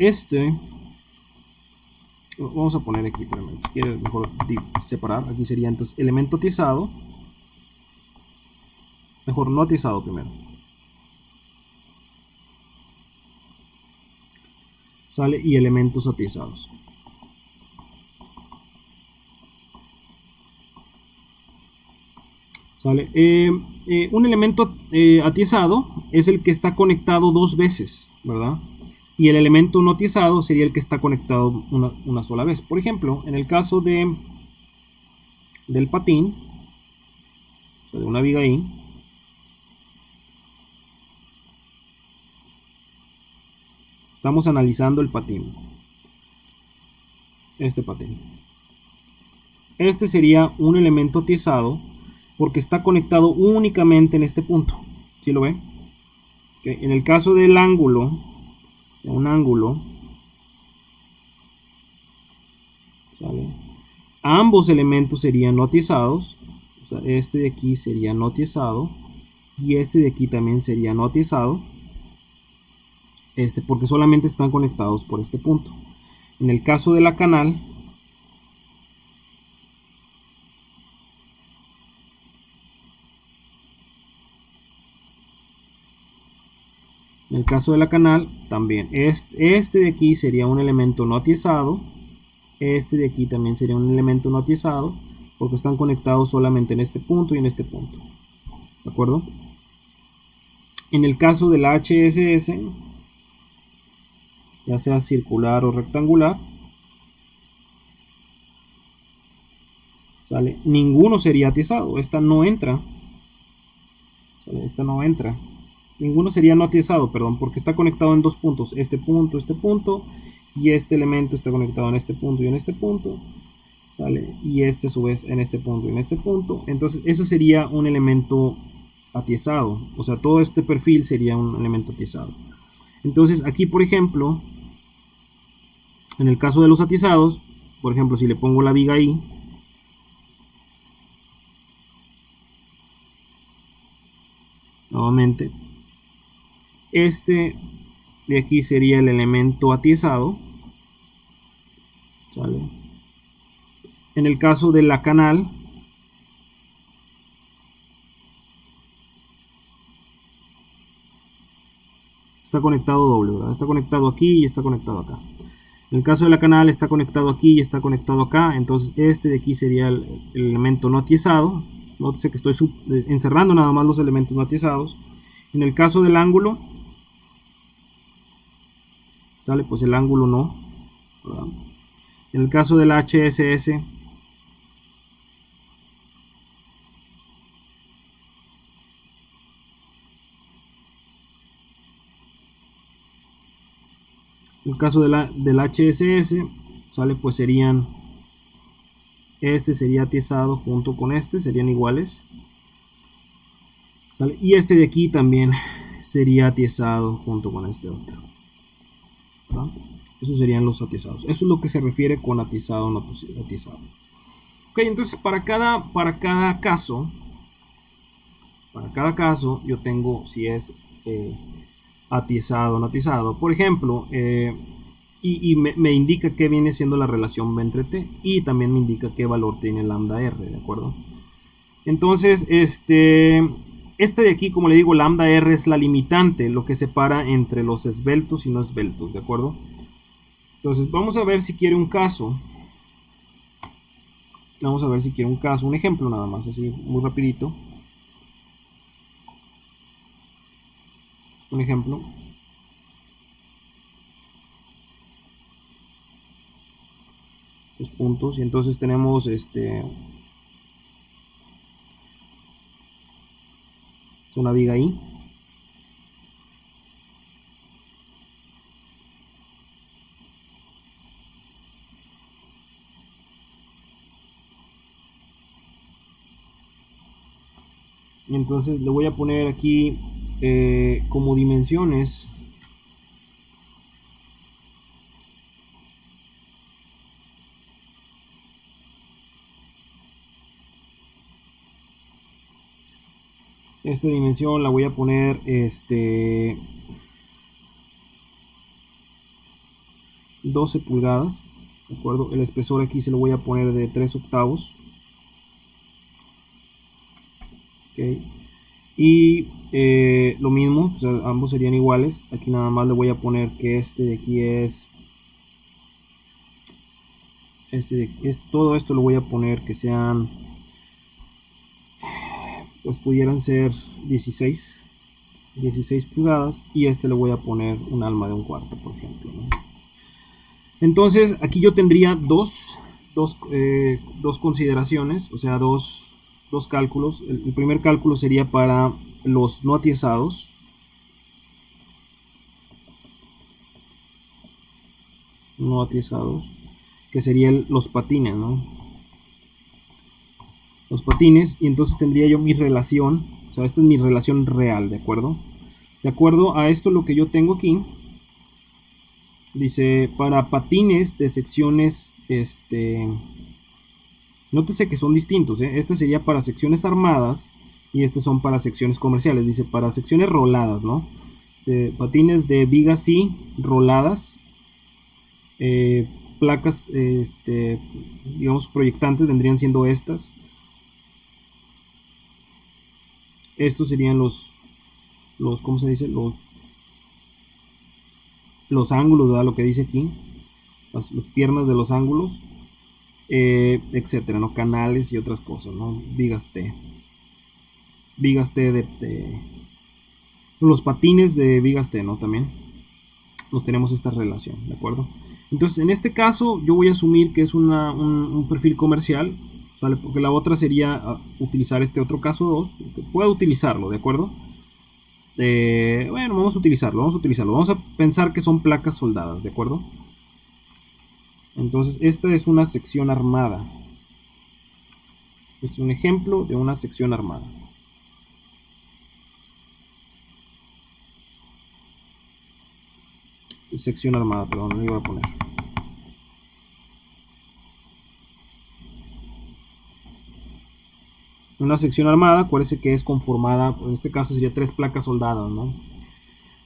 vamos a poner aquí, si quieres mejor separar. Aquí sería entonces elemento atiezado. Mejor no atiezado primero. ¿Sale? Y elementos atiezados. ¿Sale? Un elemento atiezado es el que está conectado dos veces, ¿verdad? Y el elemento no atiezado sería el que está conectado una sola vez. Por ejemplo, en el caso del patín, o sea, de una viga ahí, Estamos analizando el patín. Este patín. Este sería un elemento atiesado porque está conectado únicamente en este punto. ¿Sí lo ven? Okay. En el caso del ángulo, de un ángulo, ¿sale? Ambos elementos serían no atiesados. O sea, este de aquí sería no atiesado y este de aquí también sería no atiesado. Porque solamente están conectados por este punto. En el caso de la canal, también este de aquí sería un elemento no atiesado. Este de aquí también sería un elemento no atiesado porque están conectados solamente en este punto y en este punto. ¿De acuerdo? En el caso del HSS, ya sea circular o rectangular, ¿sale? Ninguno sería atiesado. Esta no entra. ¿Sale? Esta no entra. Ninguno sería no atiesado, perdón, porque está conectado en dos puntos. Este punto, y este elemento está conectado en este punto y en este punto. ¿Sale? Y este a su vez en este punto y en este punto. Entonces eso sería un elemento atiesado. O sea, todo este perfil sería un elemento atiesado. Entonces aquí, por ejemplo, en el caso de los atiesados, por ejemplo, si le pongo la viga ahí, nuevamente, este de aquí sería el elemento atiesado, ¿sale? En el caso de la canal, está conectado doble, ¿verdad? Está conectado aquí y está conectado acá. En el caso de la canal está conectado aquí y está conectado acá. Entonces este de aquí sería el elemento no atiesado. Nótese que estoy encerrando nada más los elementos no atiesados. En el caso del ángulo, ¿sale? Pues el ángulo no, ¿verdad? En el caso del HSS, en el caso del HSS, ¿sale? Pues serían, este sería atiesado junto con este, serían iguales, ¿sale? Y este de aquí también sería atiesado junto con este otro, ¿verdad? Esos serían los atiesados. Eso es lo que se refiere con atiesado o no atiesado. Ok, entonces para cada caso yo tengo si es atiesado o no atiesado. Por ejemplo, y me indica qué viene siendo la relación B entre T y también me indica qué valor tiene lambda R, ¿de acuerdo? Entonces, este de aquí, como le digo, lambda R es la limitante, lo que separa entre los esbeltos y no esbeltos, ¿de acuerdo? Entonces, vamos a ver si quiere un caso. Vamos a ver si quiere un caso, un ejemplo nada más, así muy rapidito. Un ejemplo. Los puntos, y entonces tenemos una viga ahí. Y entonces le voy a poner aquí como dimensiones esta dimensión la voy a poner 12 pulgadas, ¿de acuerdo? El espesor aquí se lo voy a poner de 3 octavos. Okay. Y lo mismo, o sea, ambos serían iguales. Aquí nada más le voy a poner que este de aquí es todo esto lo voy a poner que sean, pues pudieran ser 16 pulgadas, y le voy a poner un alma de 1/4, por ejemplo, ¿no? Entonces aquí yo tendría dos consideraciones, o sea, dos cálculos. El primer cálculo sería para los no atiesados. no atiezados, que serían los patines, ¿no? Los patines, y entonces tendría yo mi relación, o sea, esta es mi relación real, ¿de acuerdo? De acuerdo a esto, lo que yo tengo aquí, dice, para patines de secciones, nótese que son distintos, ¿eh? Este sería para secciones armadas y estos son para secciones comerciales. Dice, para secciones roladas, ¿no? De patines de vigas sí, roladas, placas, digamos, proyectantes vendrían siendo estas. Estos serían los ¿cómo se dice? Los ángulos, ¿verdad? Lo que dice aquí, las piernas de los ángulos, etcétera, ¿no? Canales y otras cosas, ¿no? Vigas T de los patines de vigas T, ¿no? También nos tenemos esta relación, ¿de acuerdo? Entonces, en este caso, yo voy a asumir que es un perfil comercial, ¿sale? Porque la otra sería utilizar este otro caso 2, que pueda utilizarlo, ¿de acuerdo? Bueno, vamos a utilizarlo. Vamos a pensar que son placas soldadas, ¿de acuerdo? Entonces, esta es una sección armada. Este es un ejemplo de una sección armada. Sección armada, perdón, no iba a poner. Una sección armada, acuérdense que es conformada, en este caso sería 3 placas soldadas, ¿no?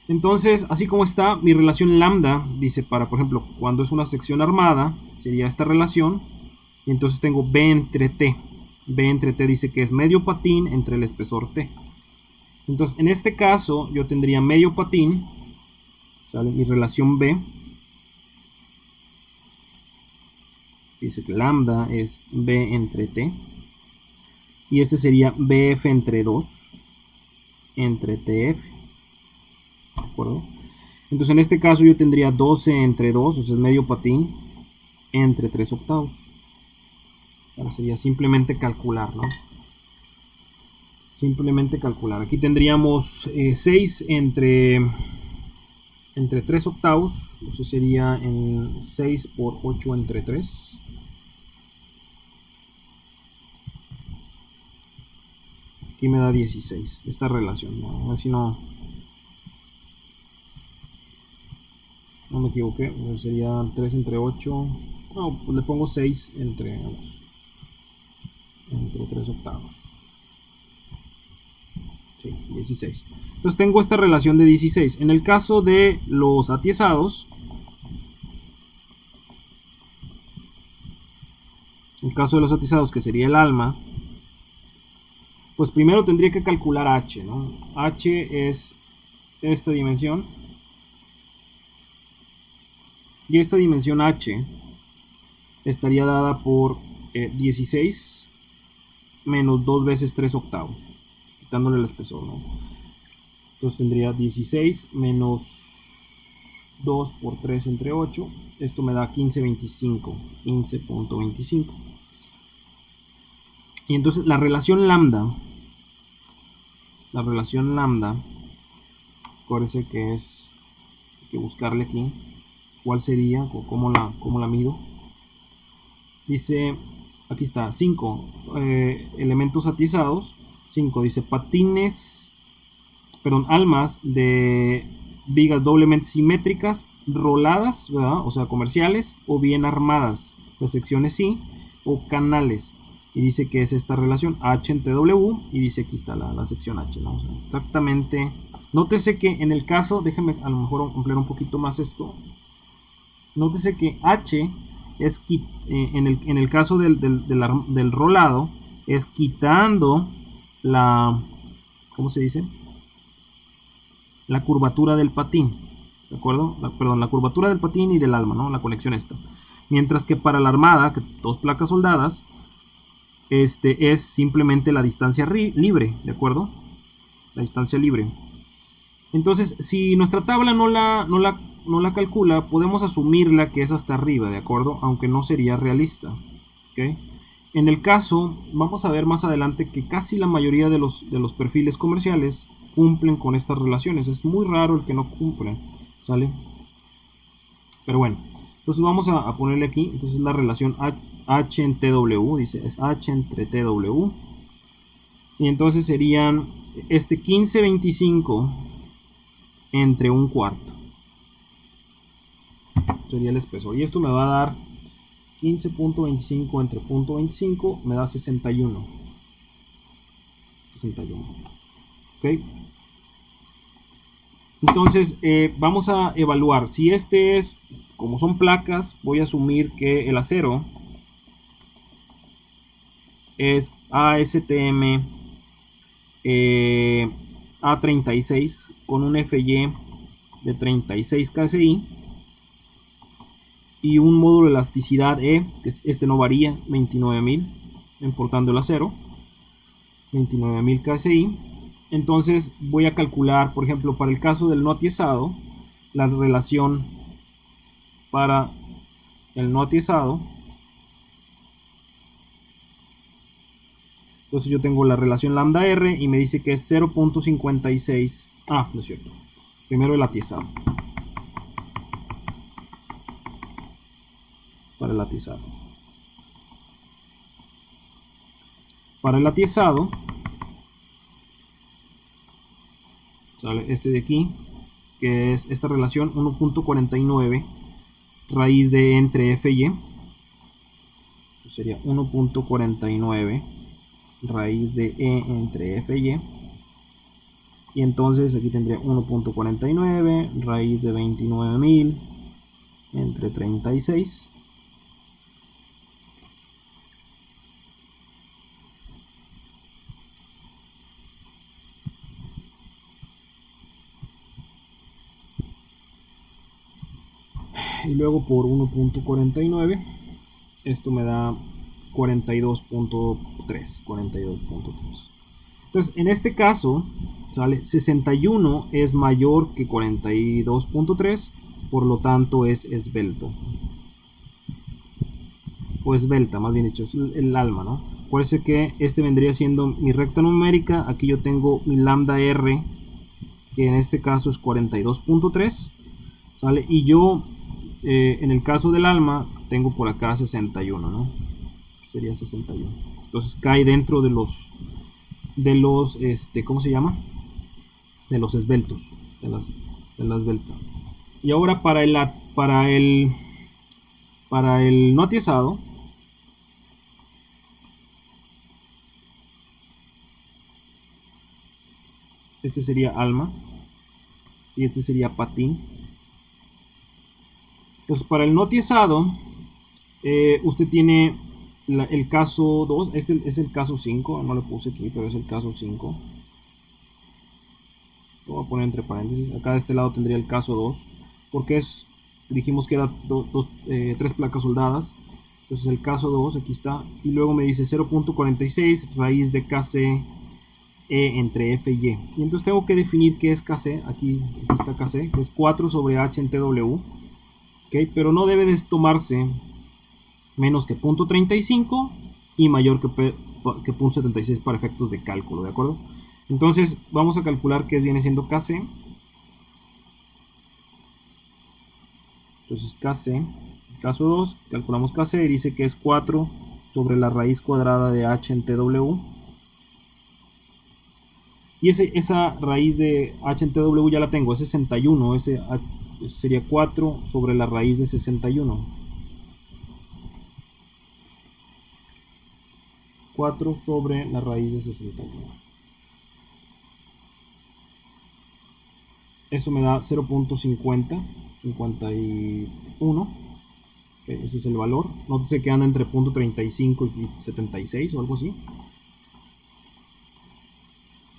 Entonces, así como está, mi relación lambda, dice para, por ejemplo, cuando es una sección armada, sería esta relación, y entonces tengo B entre T. B entre T dice que es medio patín entre el espesor T. Entonces, en este caso, yo tendría medio patín, ¿sale? Mi relación B, dice que lambda es B entre T, y este sería BF entre 2 entre TF, ¿de acuerdo? Entonces en este caso yo tendría 12 entre 2, o sea, medio patín, entre 3 octavos. Ahora sería simplemente calcular, ¿no? Simplemente calcular. Aquí tendríamos 6 entre 3 octavos, eso sería en 6 por 8 entre 3. Aquí me da 16, esta relación, ¿no? A ver si no me equivoqué, sería 3 entre 8, no, pues le pongo 6 entre 3 octavos. Sí, 16. Entonces tengo esta relación de 16. En el caso de los atiezados, que sería el alma, pues primero tendría que calcular H, ¿no? H es esta dimensión. Y esta dimensión H estaría dada por 16 menos 2 veces 3 octavos, quitándole el espesor, ¿no? Entonces tendría 16 menos 2 por 3 entre 8. Esto me da 15.25. 15.25. Y entonces la relación lambda, acuérdense que es, hay que buscarle aquí, ¿cuál sería? O cómo la mido. Dice, aquí está, 5 elementos atiezados. 5, dice almas de vigas doblemente simétricas, roladas, ¿verdad? O sea, comerciales, o bien armadas, de secciones sí, o canales. Y dice que es esta relación H entre W, y dice aquí está la sección H, ¿no? O sea, exactamente. Nótese que en el caso, déjenme a lo mejor ampliar un poquito más esto. Nótese que H es en el caso del rolado, es quitando la, ¿cómo se dice? La curvatura del patín, ¿de acuerdo? La curvatura del patín y del alma, ¿no? La conexión esta. Mientras que para la armada, que 2 placas soldadas, es simplemente la distancia libre, ¿de acuerdo? La distancia libre. Entonces, si nuestra tabla no la calcula, podemos asumirla que es hasta arriba, ¿de acuerdo? Aunque no sería realista, ¿ok? En el caso, vamos a ver más adelante que casi la mayoría de los perfiles comerciales cumplen con estas relaciones. Es muy raro el que no cumplen, ¿sale? Pero bueno, Entonces vamos a ponerle aquí, entonces la relación H en TW, dice, es H entre TW. Y entonces serían este 1525 entre un cuarto. Sería el espesor. Y esto me va a dar 15.25 entre 0.25, me da 61. 61. ¿Ok? Entonces vamos a evaluar. Si este es, como son placas, voy a asumir que el acero es ASTM A36 con un FY de 36 KSI y un módulo de elasticidad E, que este no varía, 29.000, importando el acero, 29.000 KSI. Entonces voy a calcular, por ejemplo, para el caso del no atiesado, la relación para el no atiesado. Entonces yo tengo la relación lambda R y me dice que es 0.56. Ah, no es cierto. Primero el atiesado. Para el atiesado. Para el atiesado, sale este de aquí, que es esta relación 1.49 raíz de entre F y. Entonces sería 1.49 raíz de E entre F y. Y entonces aquí tendría 1.49 raíz de 29.000 entre 36. Y luego por 1.49, esto me da 42.3. 42.3. Entonces, en este caso, ¿sale? 61 es mayor que 42.3, por lo tanto es esbelto. O esbelta, más bien dicho, es el alma, ¿no? Acuérdense que este vendría siendo mi recta numérica. Aquí yo tengo mi lambda R, que en este caso es 42.3, ¿sale? Y yo, en el caso del alma, tengo por acá 61, ¿no? Sería 61. Entonces cae dentro de los ¿cómo se llama? De los esbeltos, de la esbelta. Y ahora para el no atiesado, este sería alma y este sería patín. Entonces para el no atiesado, usted tiene el caso 2, este es el caso 5, no lo puse aquí, pero es el caso 5. Lo voy a poner entre paréntesis. Acá de este lado tendría el caso 2, porque dijimos que era 3 placas soldadas. Entonces el caso 2, aquí está. Y luego me dice 0.46 raíz de KC E entre F y Y. Y entonces tengo que definir qué es KC. Aquí está KC, que es 4 sobre H en TW. ¿Okay? Pero no debe de tomarse menos que 0.35 y mayor que 0.76 para efectos de cálculo, ¿de acuerdo? Entonces vamos a calcular que viene siendo KC. Entonces KC, caso 2, calculamos KC y dice que es 4 sobre la raíz cuadrada de H en TW. Y esa raíz de H en TW ya la tengo, es 61, ese sería 4 sobre la raíz de 61. 4 sobre la raíz de 61. Eso me da 0.50, 51. Okay, ese es el valor. Nótese que anda entre 0.35 y 76 o algo así.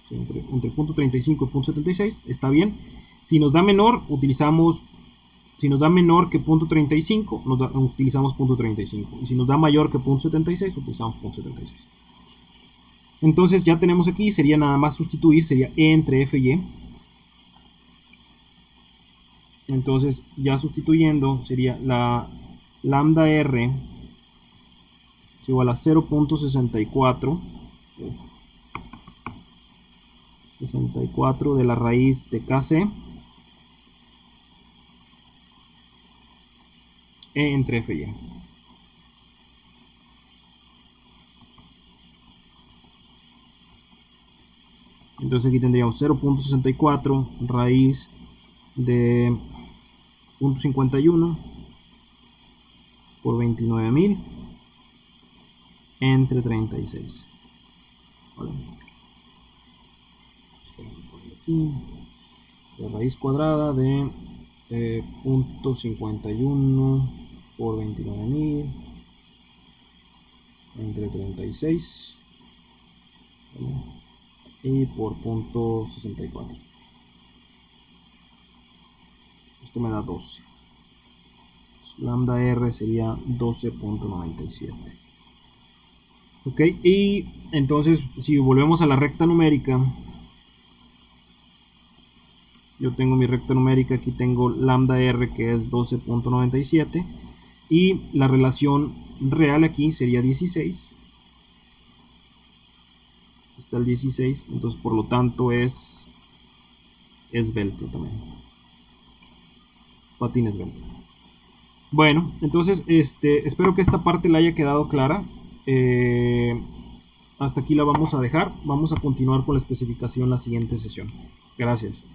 Sí, entre 0.35 y 0.76 está bien. Si nos da menor, utilizamos. Si nos da menor que 0.35, utilizamos 0.35. Y si nos da mayor que 0.76, utilizamos 0.76. Entonces ya tenemos aquí, sería nada más sustituir, sería E entre F y E. Entonces ya sustituyendo sería la lambda R es igual a 0.64 64 de la raíz de KC E entre F y E. Entonces aquí tendríamos 0.64 raíz de 0.51 por 29.000 entre 36. Vale. Aquí, la raíz cuadrada de 0.51 por 29.000 entre 36. Vale. Y por 0.64. Esto me da 12. Lambda R sería 12.97. Ok, y entonces si volvemos a la recta numérica, yo tengo mi recta numérica, aquí tengo lambda R que es 12.97 y la relación real aquí sería 16. Está el 16, entonces por lo tanto es velcro también. Patines velcro. Bueno, entonces espero que esta parte la haya quedado clara. Hasta aquí la vamos a dejar. Vamos a continuar con la especificación en la siguiente sesión. Gracias.